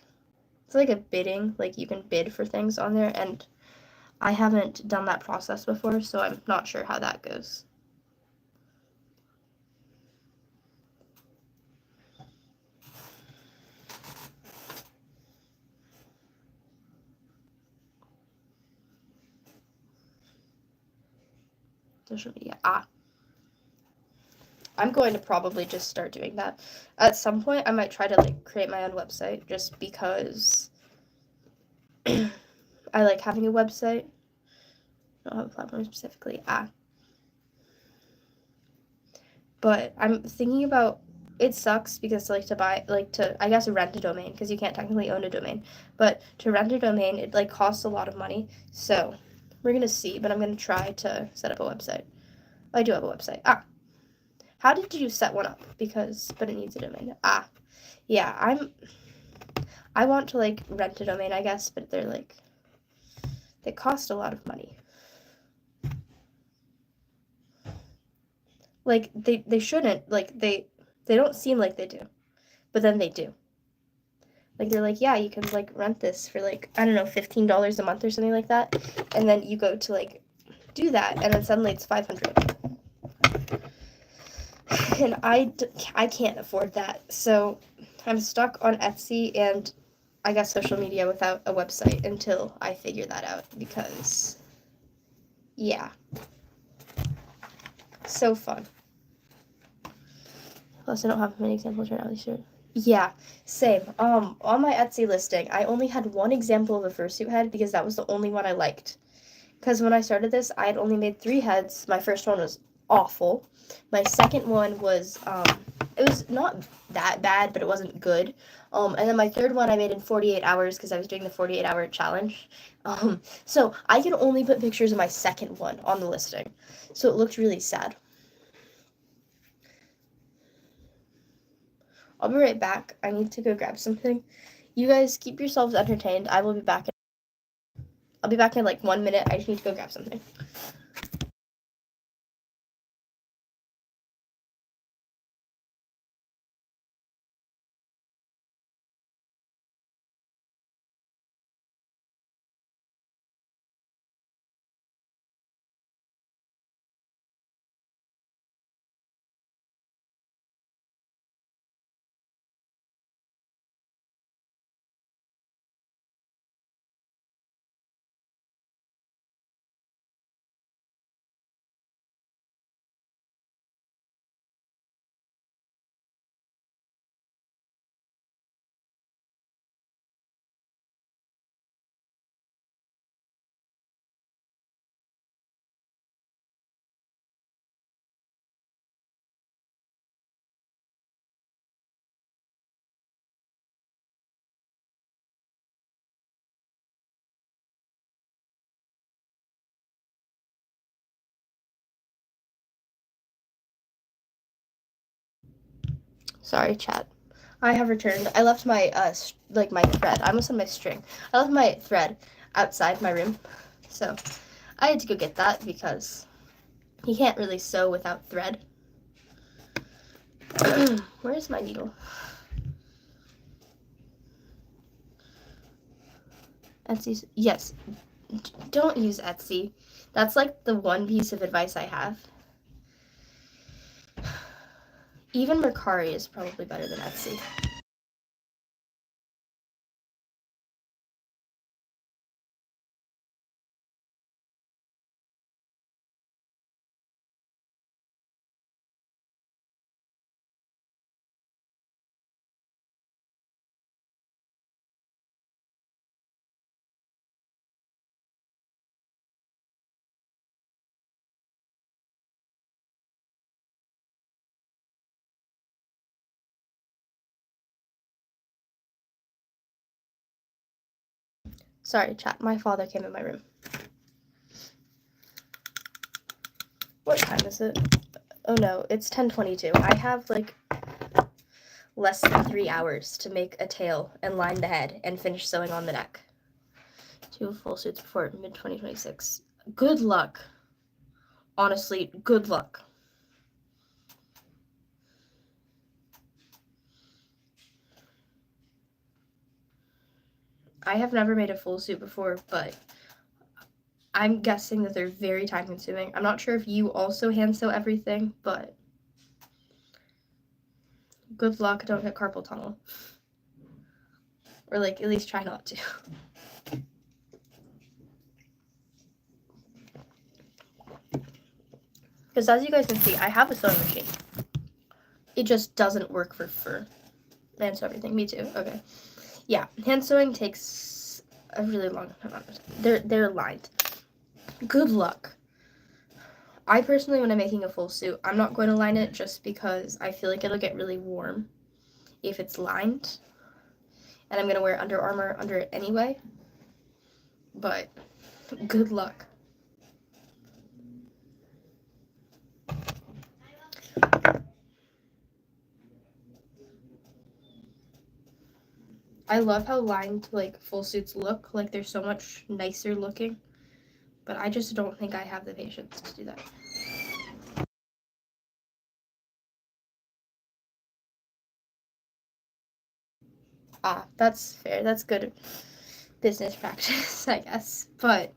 it's like a bidding, like you can bid for things on there, and I haven't done that process before, so I'm not sure how that goes. Social media. I'm going to probably just start doing that. At some point, I might try to like create my own website just because I like having a website. I don't have a platform specifically. But I'm thinking about, it sucks because I guess rent a domain, because you can't technically own a domain, but to rent a domain, it like costs a lot of money. So we're gonna see, but I'm gonna try to set up a website. I do have a website. How did you set one up? But it needs a domain. Yeah, I want to like rent a domain, I guess, but they cost a lot of money. Like they shouldn't, like they don't seem like they do, but then they do. Like they're like, yeah, you can like rent this for like, I don't know, $15 a month or something like that, and then you go to like do that, and then suddenly it's $500, and I can't afford that, so I'm stuck on Etsy and I guess social media without a website until I figure that out, because yeah, so fun. Plus I don't have many examples right now this year. Yeah, same. On my Etsy listing, I only had one example of a fursuit head because that was the only one I liked. Because when I started this, I had only made 3 heads. My first one was awful. My second one was, it was not that bad, but it wasn't good. And then my third one I made in 48 hours because I was doing the 48-hour challenge. So I could only put pictures of my second one on the listing. So it looked really sad. I'll be right back. I need to go grab something. You guys keep yourselves entertained. I'll be back in like 1 minute. I just need to go grab something. Sorry, chat. I have returned. I left my my thread. I almost said my string. I left my thread outside my room, so I had to go get that because you can't really sew without thread. Where's my needle? Etsy's, yes. Don't use Etsy. That's like the one piece of advice I have. Even Mercari is probably better than Etsy. Sorry, chat. My father came in my room. What time is it? Oh no, it's 10:22. I have like less than 3 hours to make a tail and line the head and finish sewing on the neck. 2 full suits before mid-2026. Good luck. Honestly, good luck. I have never made a full suit before, but I'm guessing that they're very time consuming. I'm not sure if you also hand sew everything, but good luck, don't get carpal tunnel. Or like, at least try not to. Because as you guys can see, I have a sewing machine. It just doesn't work for fur. Hand sew everything, me too, okay. Yeah, hand sewing takes a really long amount of time. They're lined. Good luck. I personally, when I'm making a full suit, I'm not going to line it just because I feel like it'll get really warm if it's lined. And I'm going to wear Under Armour under it anyway. But good luck. I love how lined like full suits look. Like they're so much nicer looking. But I just don't think I have the patience to do that. Ah, that's fair. That's good business practice, I guess. But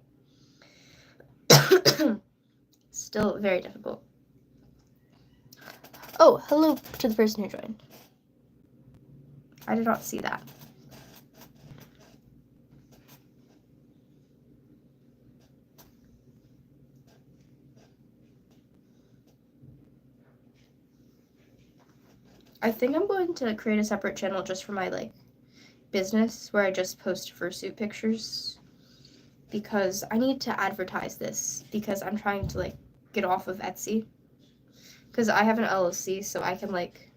still very difficult. Oh, hello to the person who joined. I did not see that. I think I'm going to create a separate channel just for my like business where I just post fursuit pictures because I need to advertise this because I'm trying to like get off of Etsy because I have an LLC, so I can like,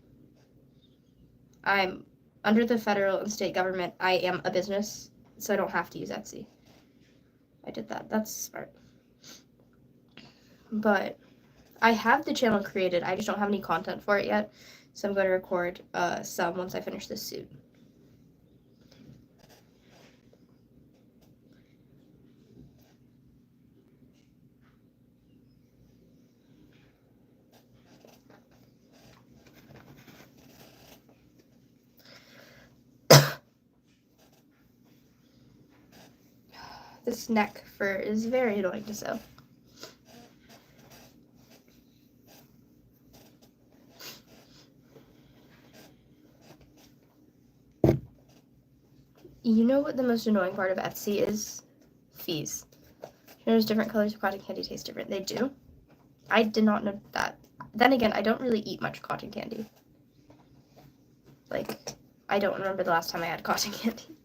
I'm under the federal and state government. I am a business, so I don't have to use Etsy. I did that. That's smart. But I have the channel created. I just don't have any content for it yet. So I'm going to record some once I finish this suit. This neck fur is very annoying to sew. You know what the most annoying part of Etsy is? Fees. There's different colors of cotton candy taste different. They do. I did not know that. Then again, I don't really eat much cotton candy. Like, I don't remember the last time I had cotton candy.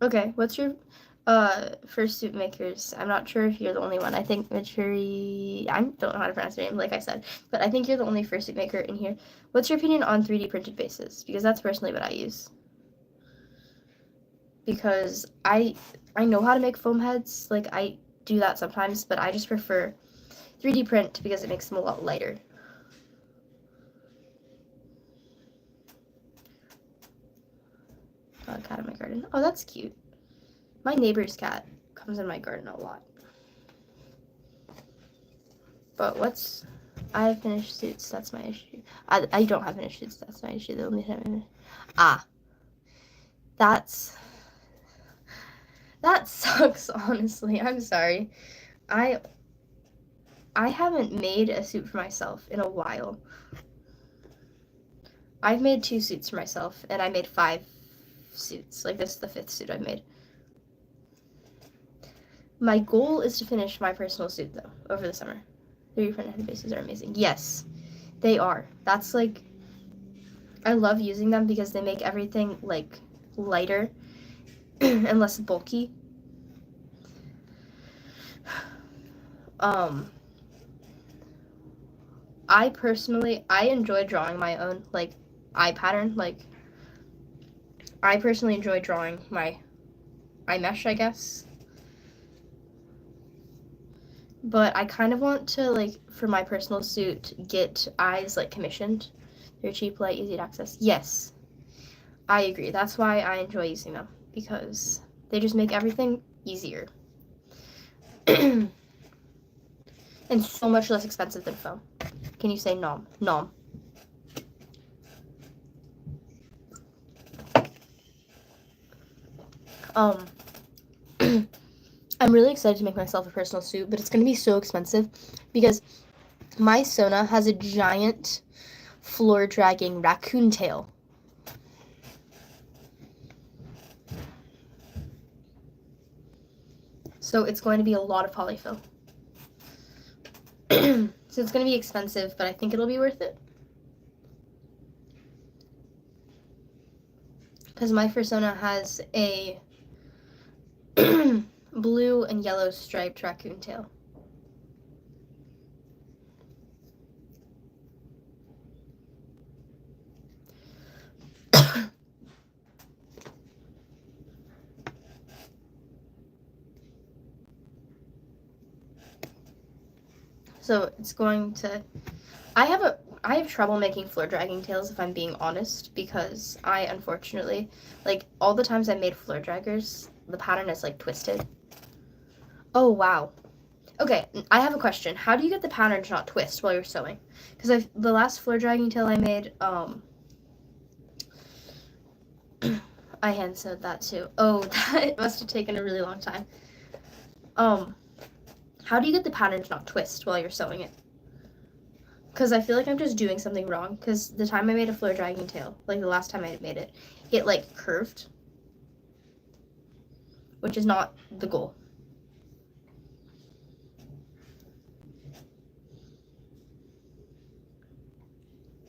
Okay, what's your fursuit makers? I'm not sure if you're the only one. I think Maturi, I don't know how to pronounce your name, like I said, but I think you're the only fursuit maker in here. What's your opinion on 3D printed bases? Because that's personally what I use. Because I know how to make foam heads, like I do that sometimes, but I just prefer 3D print because it makes them a lot lighter. A cat in my garden. Oh, that's cute. My neighbor's cat comes in my garden a lot. But what's... I have finished suits, that's my issue. I don't have finished suits, that's my issue. The only time that sucks, honestly. I'm sorry. I haven't made a suit for myself in a while. I've made 2 suits for myself, and I made 5 suits. Like, this is the 5th suit I've made. My goal is to finish my personal suit, though, over the summer. 3D printed head bases are amazing. Yes, they are. That's, like, I love using them because they make everything, like, lighter and less bulky. I personally, I enjoy drawing my own, like, eye pattern. Like, I personally enjoy drawing my eye mesh, I guess. But I kind of want to, like, for my personal suit, get eyes, like, commissioned. They're cheap, light, easy to access. Yes, I agree. That's why I enjoy using them, because they just make everything easier. And so much less expensive than foam. Can you say nom? Nom. I'm really excited to make myself a personal suit, but it's going to be so expensive because my Sona has a giant floor dragging raccoon tail. So it's going to be a lot of polyfill. So it's going to be expensive, but I think it'll be worth it. Because my Fursona has a blue and yellow striped raccoon tail. So it's going to, I have trouble making floor dragging tails, if I'm being honest, because I unfortunately, like, all the times I made floor draggers, the pattern is, like, twisted. Oh, wow. Okay, I have a question. How do you get the pattern to not twist while you're sewing? Because the last floor dragging tail I made, I hand sewed that too. Oh, that must have taken a really long time. How do you get the pattern to not twist while you're sewing it? Because I feel like I'm just doing something wrong. Because the time I made a floor dragging tail, like the last time I made it, it like curved, which is not the goal.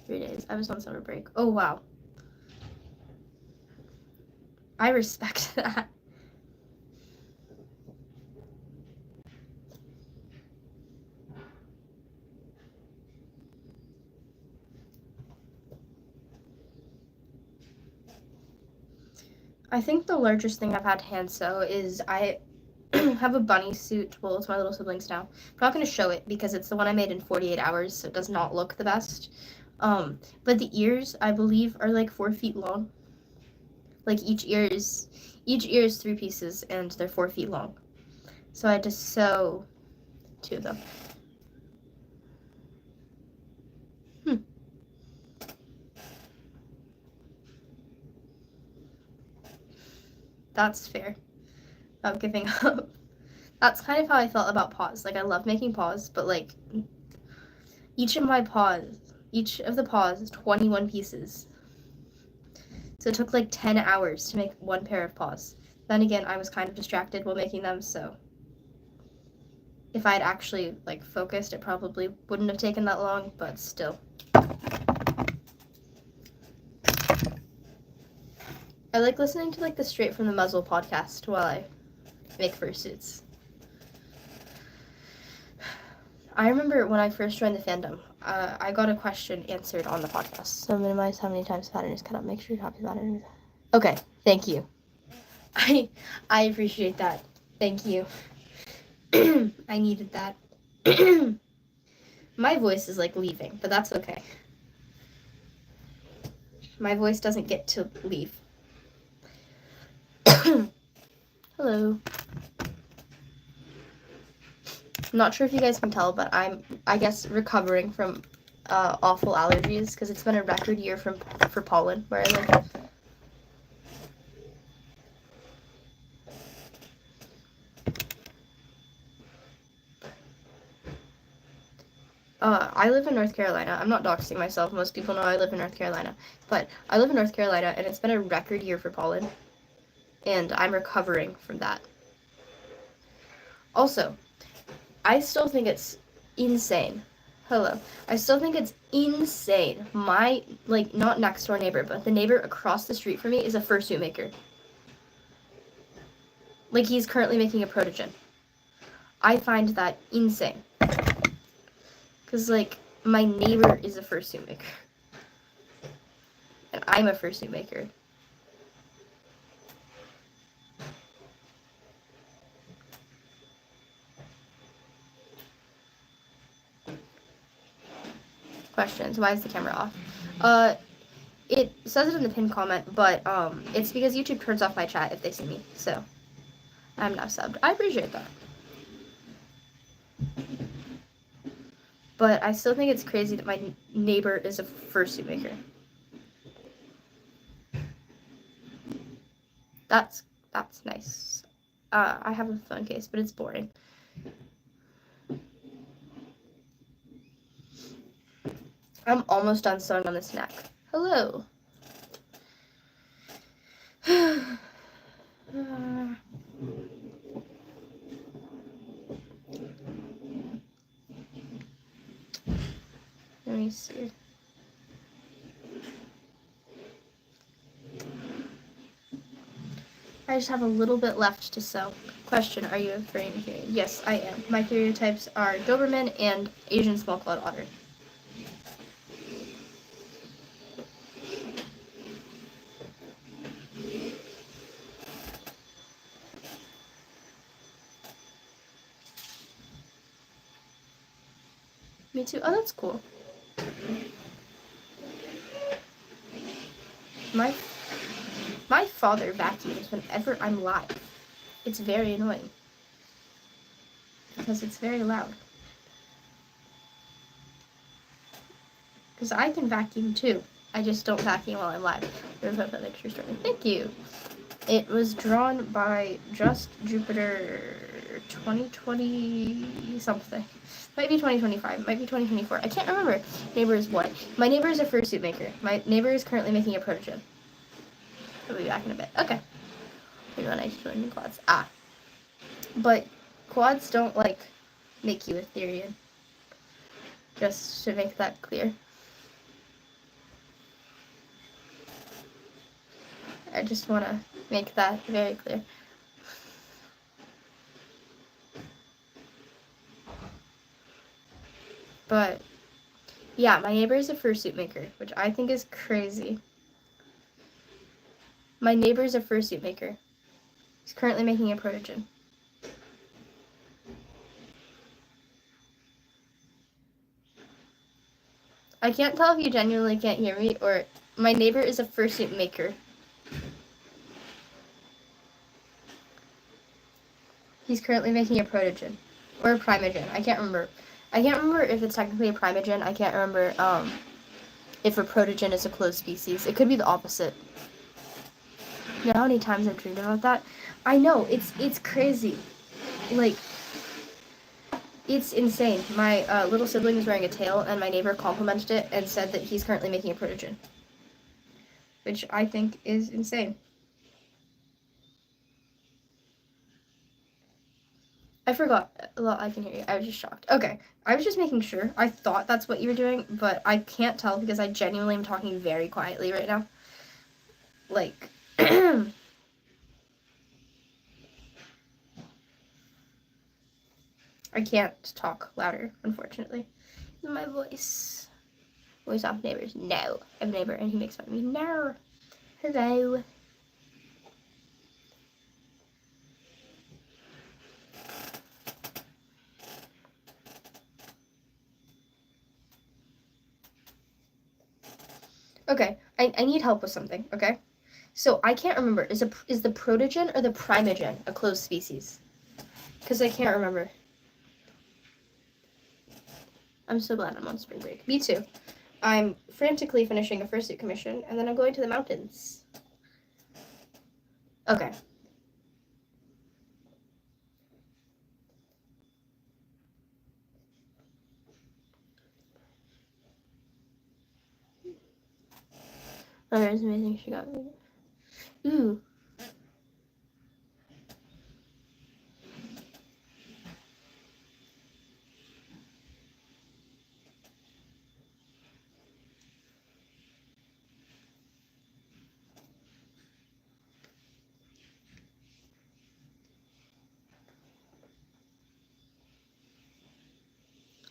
Three days. I was on summer break. Oh, wow. I respect that. I think the largest thing I've had to hand sew is I have a bunny suit. Well, it's my little siblings now. I'm not going to show it because it's the one I made in 48 hours, so it does not look the best. But the ears, I believe, are like 4 feet long. Like each ear is 3 pieces, and they're 4 feet long. So I had to sew 2 of them. That's fair. Not giving up. That's kind of how I felt about paws. Like, I love making paws, but like each of the paws is 21 pieces. So it took like 10 hours to make one pair of paws. Then again, I was kind of distracted while making them, so if I had actually like focused, it probably wouldn't have taken that long, but still. I like listening to like the Straight from the Muzzle podcast while I make fursuits. I remember when I first joined the fandom, I got a question answered on the podcast. So minimize how many times the pattern is cut up. Make sure your copy pattern. Okay, thank you. I appreciate that. Thank you. I needed that. My voice is like leaving, but that's okay. My voice doesn't get to leave. Hello. I'm not sure if you guys can tell, but I'm, I guess, recovering from awful allergies because it's been a record year for pollen where I live. I live in North Carolina. I'm not doxing myself. Most people know I live in North Carolina. But I live in North Carolina, and it's been a record year for pollen. And I'm recovering from that. Also, I still think it's insane. Hello. I still think it's insane. My, like, not next door neighbor, but the neighbor across the street from me is a fursuit maker. Like, he's currently making a protogen. I find that insane. Because, like, My neighbor is a fursuit maker. And I'm a fursuit maker. Questions. Why is the camera off? It says it in the pinned comment, but it's because YouTube turns off my chat if they see me. So I'm now subbed. I appreciate that. But I still think it's crazy that my neighbor is a fursuit maker. That's nice. I have a phone case, but it's boring. I'm almost done sewing on this neck. Hello. Let me see. I just have a little bit left to sew. Question, are you a frame period? Yes, I am. My period types are Doberman and Asian small-clawed otter. Me too. Oh, that's cool. My father vacuums whenever I'm live. It's very annoying. Because it's very loud. Because I can vacuum too. I just don't vacuum while I'm live. There's that picture starting. Thank you. It was drawn by Just Jupiter 2020 something. Might be 2025. Might be 2024. I can't remember. Neighbor is what? My neighbor is a fursuit maker. My neighbor is currently making a prototype. I'll be back in a bit. Okay. Maybe when I join the quads. But quads don't, like, make you Ethereum. Just to make that clear. I just want to make that very clear. But, yeah, my neighbor is a fursuit maker, which I think is crazy. My neighbor is a fursuit maker. He's currently making a prototype. I can't tell if you genuinely can't hear me, or my neighbor is a fursuit maker. He's currently making a protogen. Or a primogen. I can't remember. I can't remember if it's technically a primogen. I can't remember if a protogen is a closed species. It could be the opposite. You know how many times I've dreamed about that? I know, it's crazy. Like, it's insane. My little sibling is wearing a tail, and my neighbor complimented it and said that he's currently making a protogen. Which I think is insane. I forgot. Well, I can hear you. I was just shocked. Okay. I was just making sure. I thought that's what you were doing, but I can't tell because I genuinely am talking very quietly right now. Like, I can't talk louder, unfortunately. My voice off neighbors. No. I have a neighbor and he makes fun of me. No. Hello. Okay, I need help with something, okay? So I can't remember. Is the protogen or the primogen a closed species? Because I can't remember. I'm so glad I'm on spring break. Me too. I'm frantically finishing a fursuit commission, and then I'm going to the mountains. Okay. Oh, it's amazing. She got me. Ooh.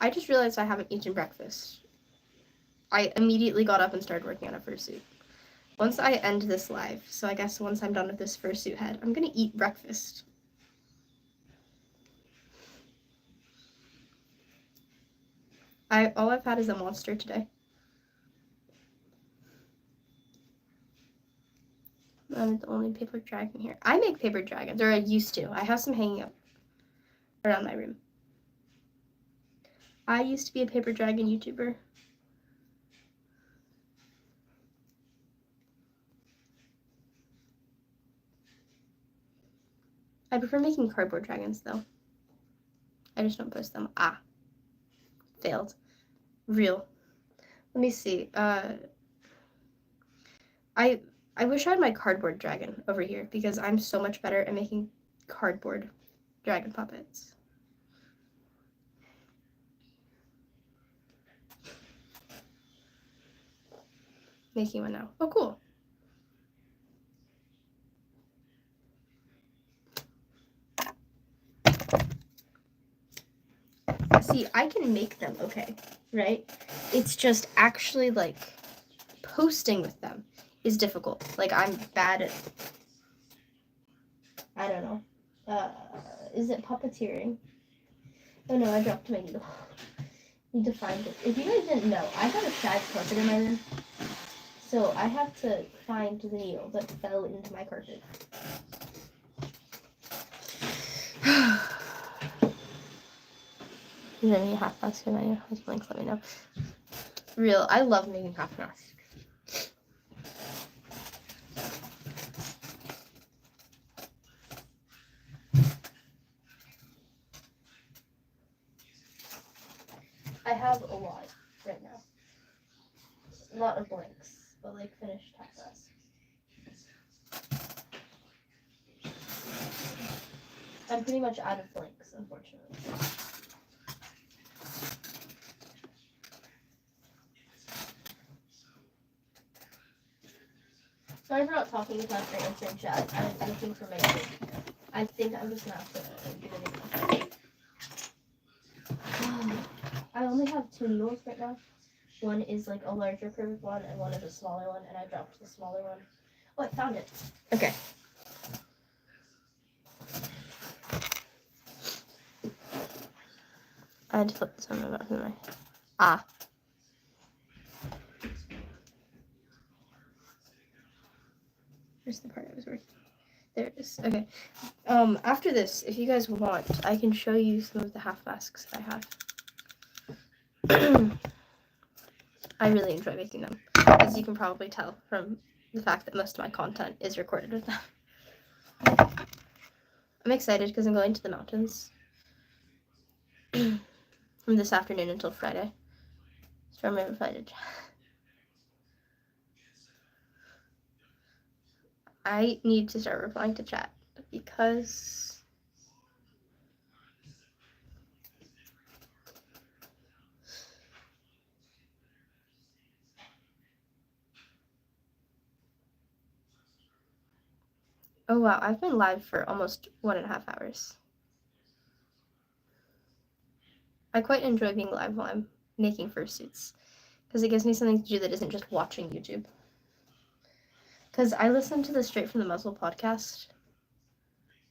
I just realized I haven't eaten breakfast. I immediately got up and started working on a fursuit. Once I end this live, so I guess once I'm done with this fursuit head, I'm gonna eat breakfast. All I've had is a monster today. I'm the only paper dragon here. I make paper dragons, or I used to. I have some hanging up around my room. I used to be a paper dragon YouTuber. I prefer making cardboard dragons, though. I just don't post them. Failed. Real. Let me see. I wish I had my cardboard dragon over here because I'm so much better at making cardboard dragon puppets. Making one now. Oh, cool. See, I can make them okay, right? It's just actually, like, posting with them is difficult. Like, I'm bad at, I don't know. Is it puppeteering? Oh no, I dropped my needle. Need to find it. If you guys didn't know, I have a shag carpet in my room. So I have to find the needle that fell into my carpet. Is there any half masks in my links? Let me know. Real, I love making half masks. I have a lot right now. A lot of blanks, but like finished half masks. I'm pretty much out of blanks, unfortunately. Sorry for not talking as much or answering chat. I'm looking for my food. I think I'm just gonna have to do it again. I only have 2 needles right now. One is like a larger curved one and one is a smaller one, and I dropped the smaller one. Oh, I found it. Okay. I had to flip this one about my Where's the part I was working? There it is. Okay. After this, if you guys want, I can show you some of the half masks that I have. I really enjoy making them, as you can probably tell from the fact that most of my content is recorded with them. I'm excited because I'm going to the mountains from this afternoon until Friday. Stormy invited. I need to start replying to chat because oh wow, I've been live for almost 1.5 hours. I quite enjoy being live while I'm making fursuits because it gives me something to do that isn't just watching YouTube. Because I listen to the Straight from the Muzzle podcast.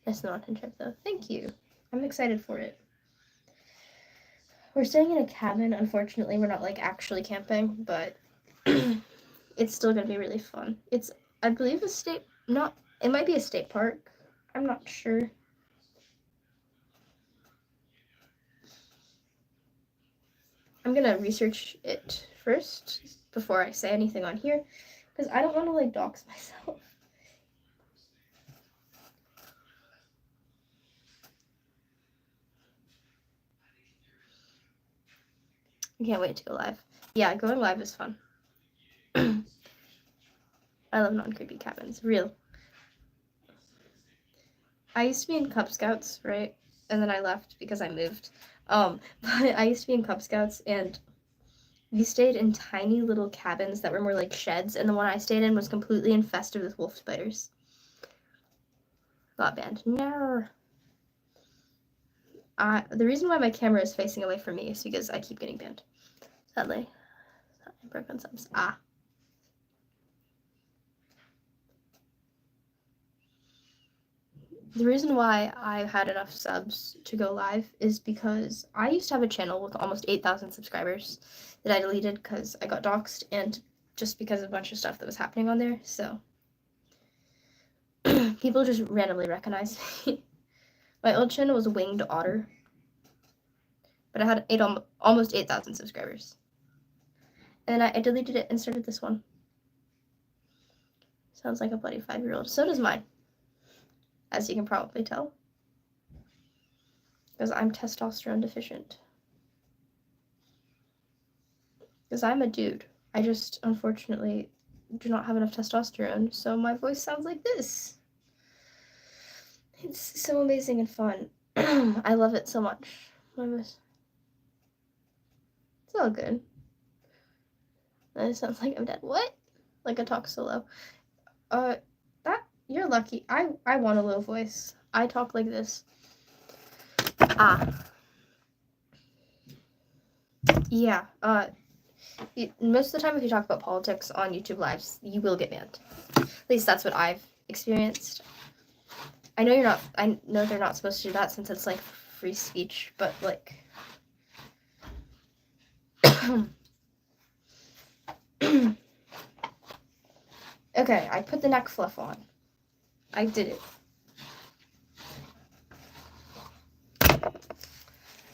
It's not on trip though. Thank you. I'm excited for it. We're staying in a cabin. Unfortunately, we're not like actually camping, but it's still gonna be really fun. It's, I believe, it might be a state park. I'm not sure. I'm gonna research it first before I say anything on here, because I don't want to like dox myself. I can't wait to go live. Yeah, going live is fun. I love non-creepy cabins. Real. I used to be in Cub Scouts, right? And then I left because I moved. But I used to be in Cub Scouts, and we stayed in tiny little cabins that were more like sheds, and the one I stayed in was completely infested with wolf spiders. Got banned. No. The reason why my camera is facing away from me is because I keep getting banned. Sadly. Broken subs. Ah. The reason why I had enough subs to go live is because I used to have a channel with almost 8,000 subscribers that I deleted because I got doxxed and just because of a bunch of stuff that was happening on there. So people just randomly recognized me. My old channel was Winged Otter, but I had almost 8,000 subscribers. And I deleted it and started this one. Sounds like a bloody 5-year-old. So does mine, as you can probably tell, because I'm testosterone deficient. Because I'm a dude. I just, unfortunately, do not have enough testosterone, so my voice sounds like this. It's so amazing and fun. I love it so much. It's all good. It sounds like I'm dead. What? Like I talk so low. You're lucky. I want a low voice. I talk like this. Yeah. Most of the time, if you talk about politics on YouTube lives, you will get banned. At least that's what I've experienced. I know you're not. I know they're not supposed to do that since it's like free speech, but like. Okay, I put the neck fluff on. I did it.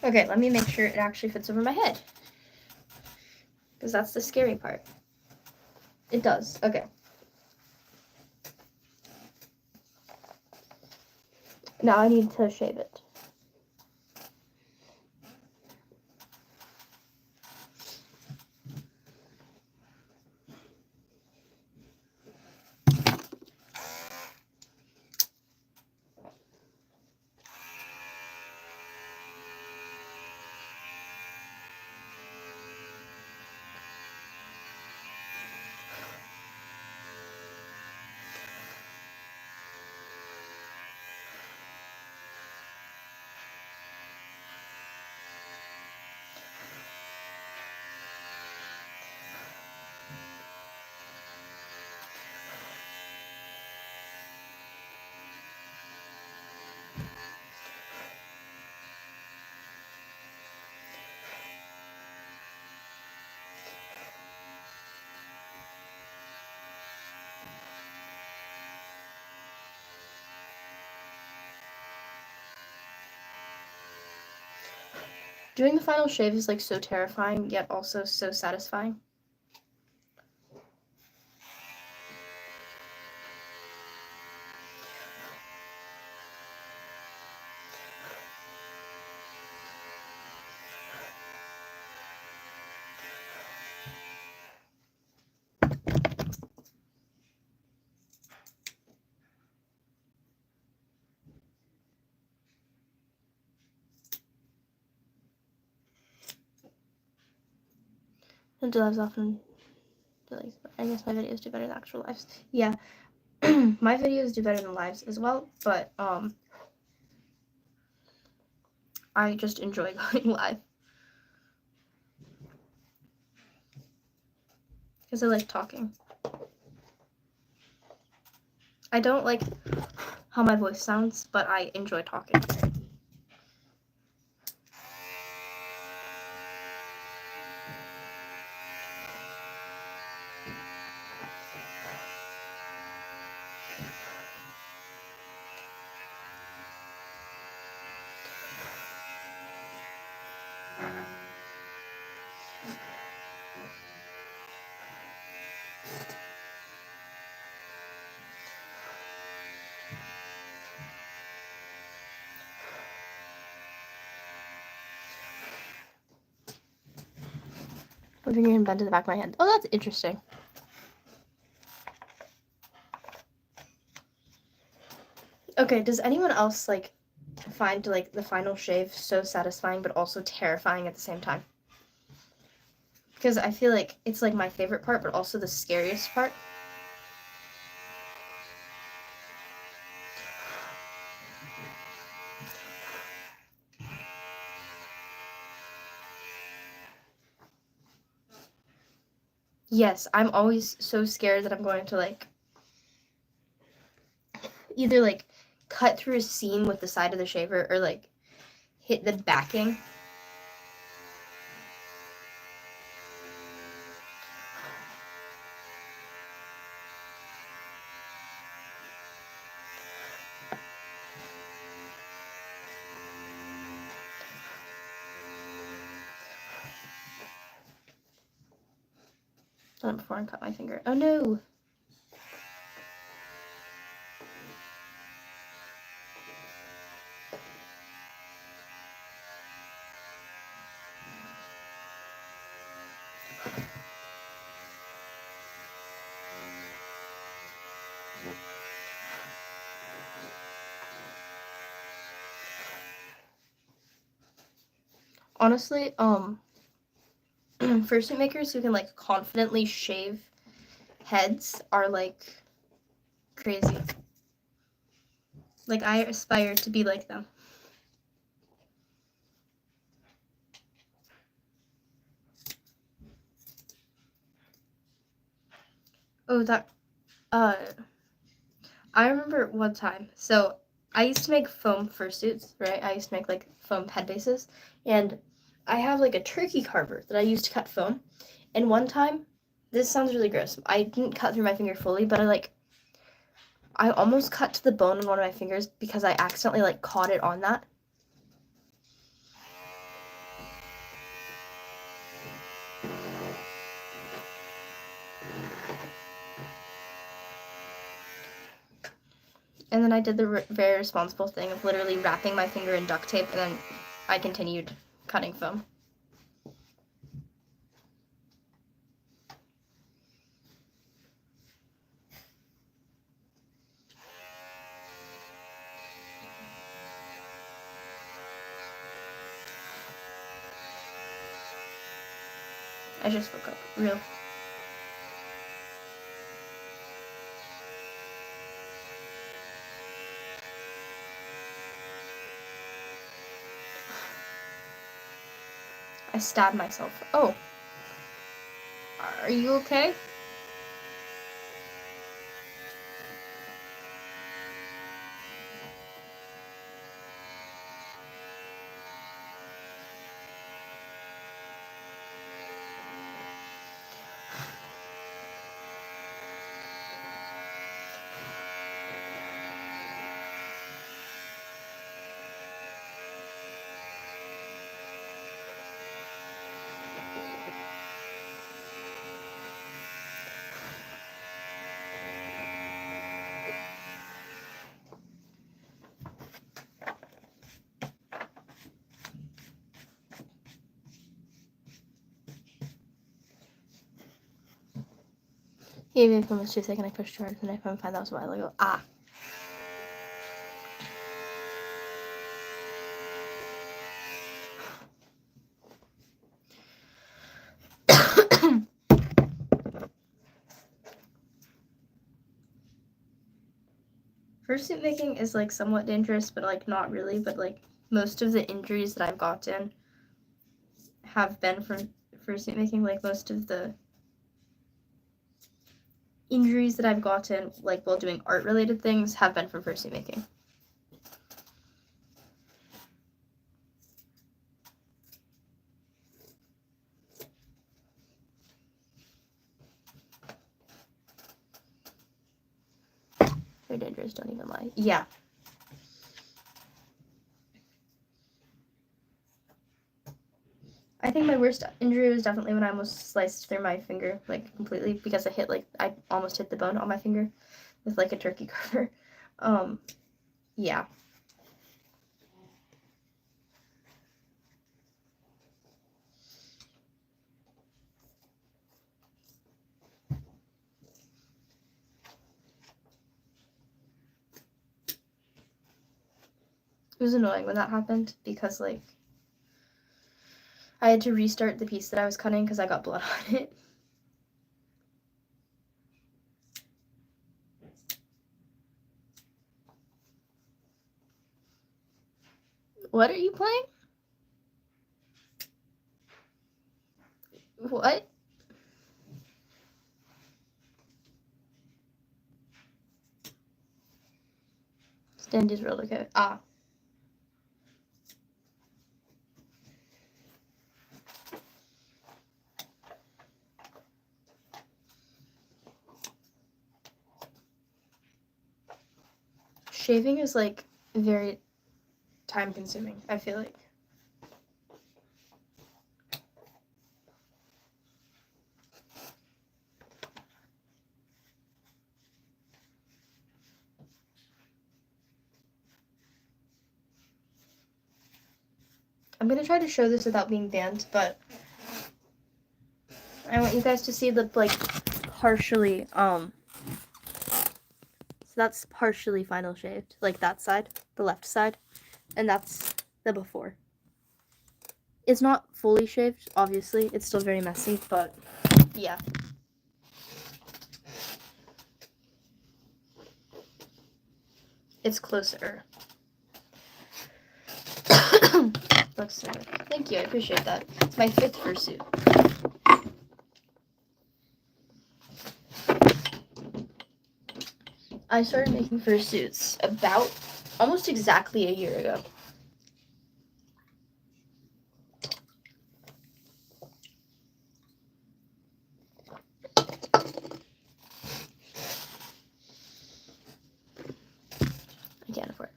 Okay, let me make sure it actually fits over my head. Because that's the scary part. It does. Okay. Now I need to shave it. Doing the final shave is like so terrifying, yet also so satisfying. And do lives often. I guess my videos do better than actual lives. Yeah, my videos do better than lives as well, but I just enjoy going live because I like talking. I don't like how my voice sounds, but I enjoy talking. One finger and bend to the back of my hand. Oh, that's interesting. Okay, does anyone else like find like the final shave so satisfying but also terrifying at the same time? Because I feel like it's like my favorite part but also the scariest part. Yes, I'm always so scared that I'm going to like either like cut through a seam with the side of the shaver or like hit the backing. Done it before and cut my finger. Oh no! Honestly, fursuit makers who can like confidently shave heads are like crazy. Like I aspire to be like them. Oh, that I remember one time. So I used to make foam fursuits, right? I used to make like foam head bases, and I have like a turkey carver that I used to cut foam. And one time, this sounds really gross. I didn't cut through my finger fully, but I almost cut to the bone in one of my fingers because I accidentally like caught it on that. And then I did the very responsible thing of literally wrapping my finger in duct tape, and then I continued cutting foam. I just woke up. Real. I stabbed myself. Oh. Are you okay? He gave me a tooth and I pushed too hard with the knife and found that was a while ago. Ah. Fursuit making is like somewhat dangerous, but like not really. But like most of the injuries that I've gotten have been from fursuit making. Like most of the injuries that I've gotten, like while doing art related things, have been from fursuit making. Very dangerous, don't even lie. Yeah. I think my worst injury was definitely when I almost sliced through my finger, like completely, because I almost hit the bone on my finger with like a turkey carver. Yeah. It was annoying when that happened because like I had to restart the piece that I was cutting because I got blood on it. What are you playing? What? Standy's real okay. Ah. Shaving is like very time consuming, I feel like. I'm gonna try to show this without being banned, but I want you guys to see the like partially so that's partially final shaved, like that side, the left side, and that's the before. It's not fully shaved, obviously. It's still very messy, but yeah. It's closer. Looks so good. Thank you, I appreciate that. It's my 5th fursuit. I started making fursuits about almost exactly a year ago. I can't afford it.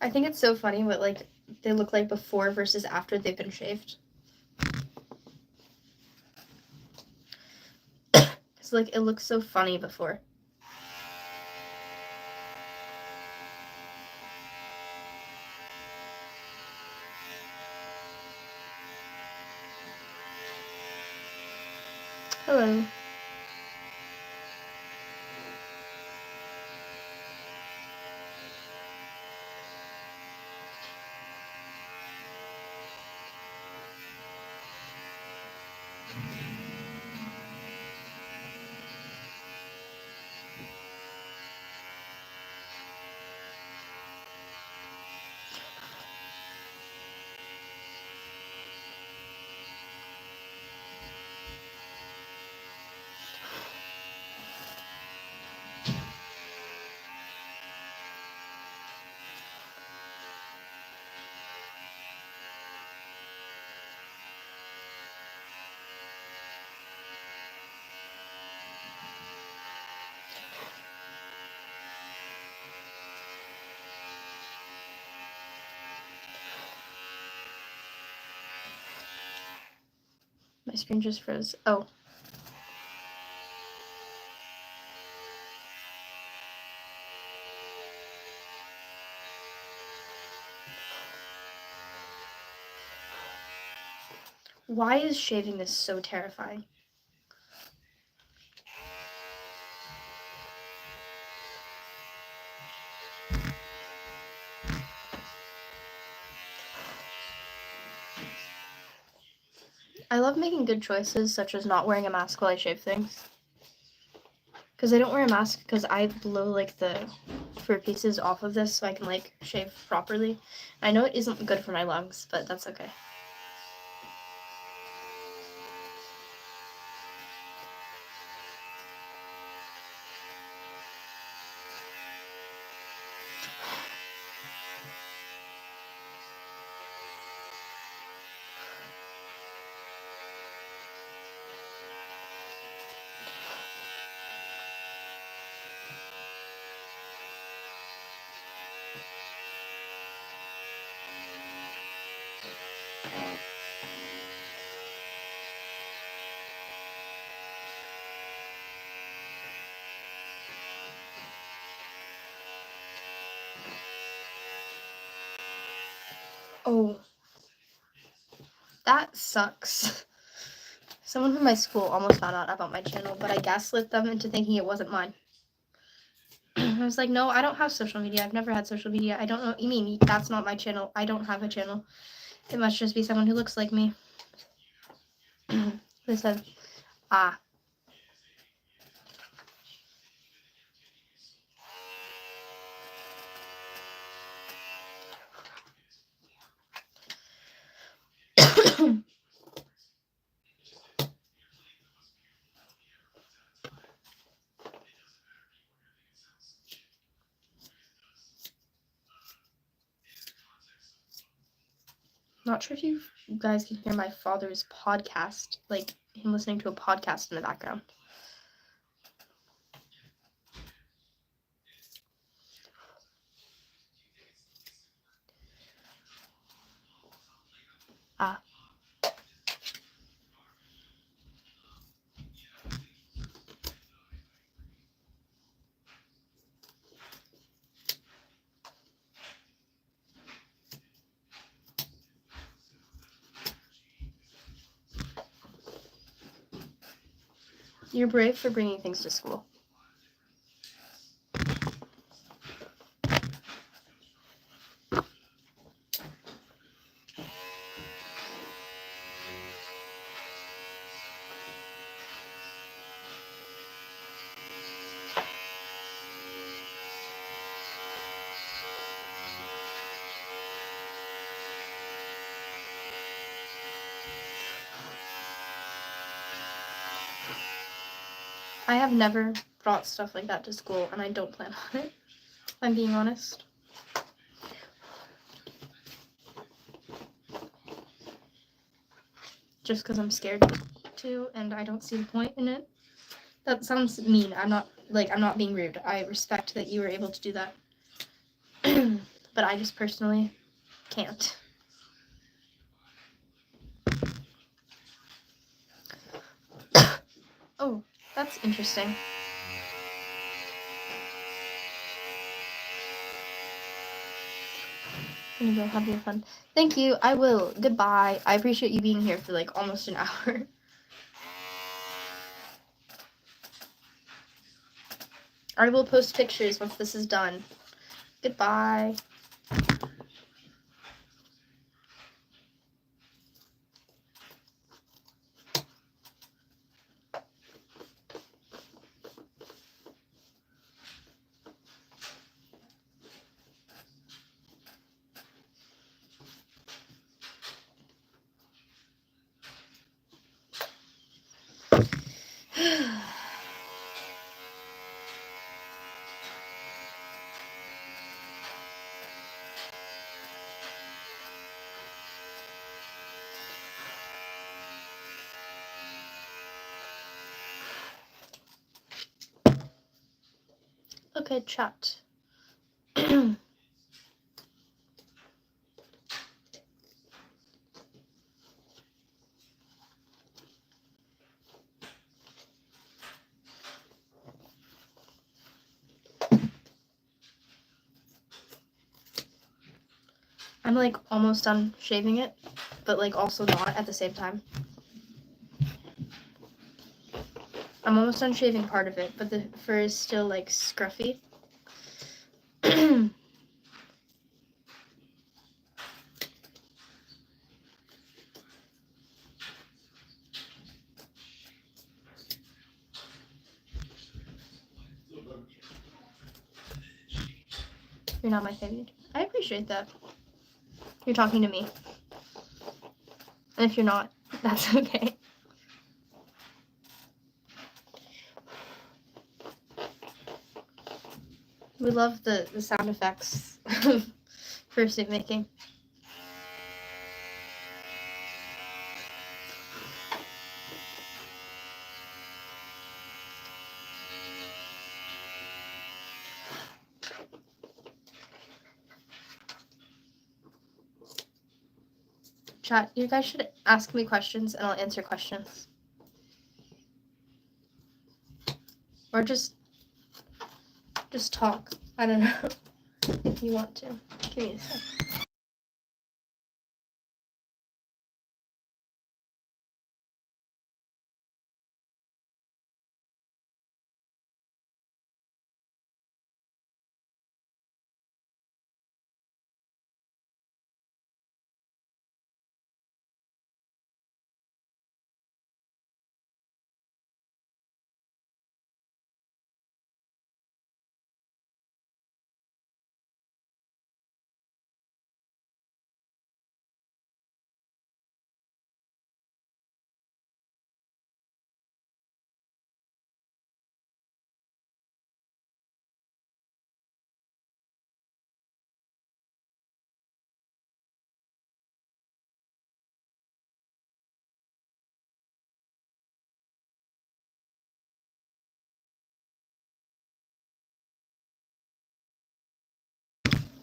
I think it's so funny what like they look like before versus after they've been shaved. It's like it looks so funny before. Hello. My screen just froze. Oh. Why is shaving this so terrifying? I love making good choices, such as not wearing a mask while I shave things. Because I don't wear a mask because I blow like the fur pieces off of this so I can like shave properly. I know it isn't good for my lungs, but that's okay. Oh. That sucks. Someone from my school almost found out about my channel, but I gaslit them into thinking it wasn't mine. I was like, no, I don't have social media. I've never had social media. I don't know. You mean that's not my channel? I don't have a channel. It must just be someone who looks like me. They said, ah. Not sure if you guys can hear my father's podcast, like him listening to a podcast in the background. You're brave for bringing things to school. I have never brought stuff like that to school, and I don't plan on it, if I'm being honest. Just because I'm scared to, and I don't see the point in it. That sounds mean. I'm not being rude. I respect that you were able to do that. But I just personally can't. Oh, that's interesting. I'm gonna go have your fun. Thank you. I will. Goodbye. I appreciate you being here for like almost an hour. I will post pictures once this is done. Goodbye. Okay, chat. I'm like almost done shaving it, but like also not at the same time. I'm almost done shaving part of it, but the fur is still like scruffy. You're not my favorite. I appreciate that. You're talking to me. And if you're not, that's okay. We love the sound effects for suit making. Chat, you guys should ask me questions and I'll answer questions. Or just talk. I don't know if you want to. Give me a sec.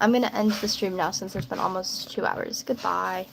I'm going to end the stream now since it's been almost 2 hours. Goodbye.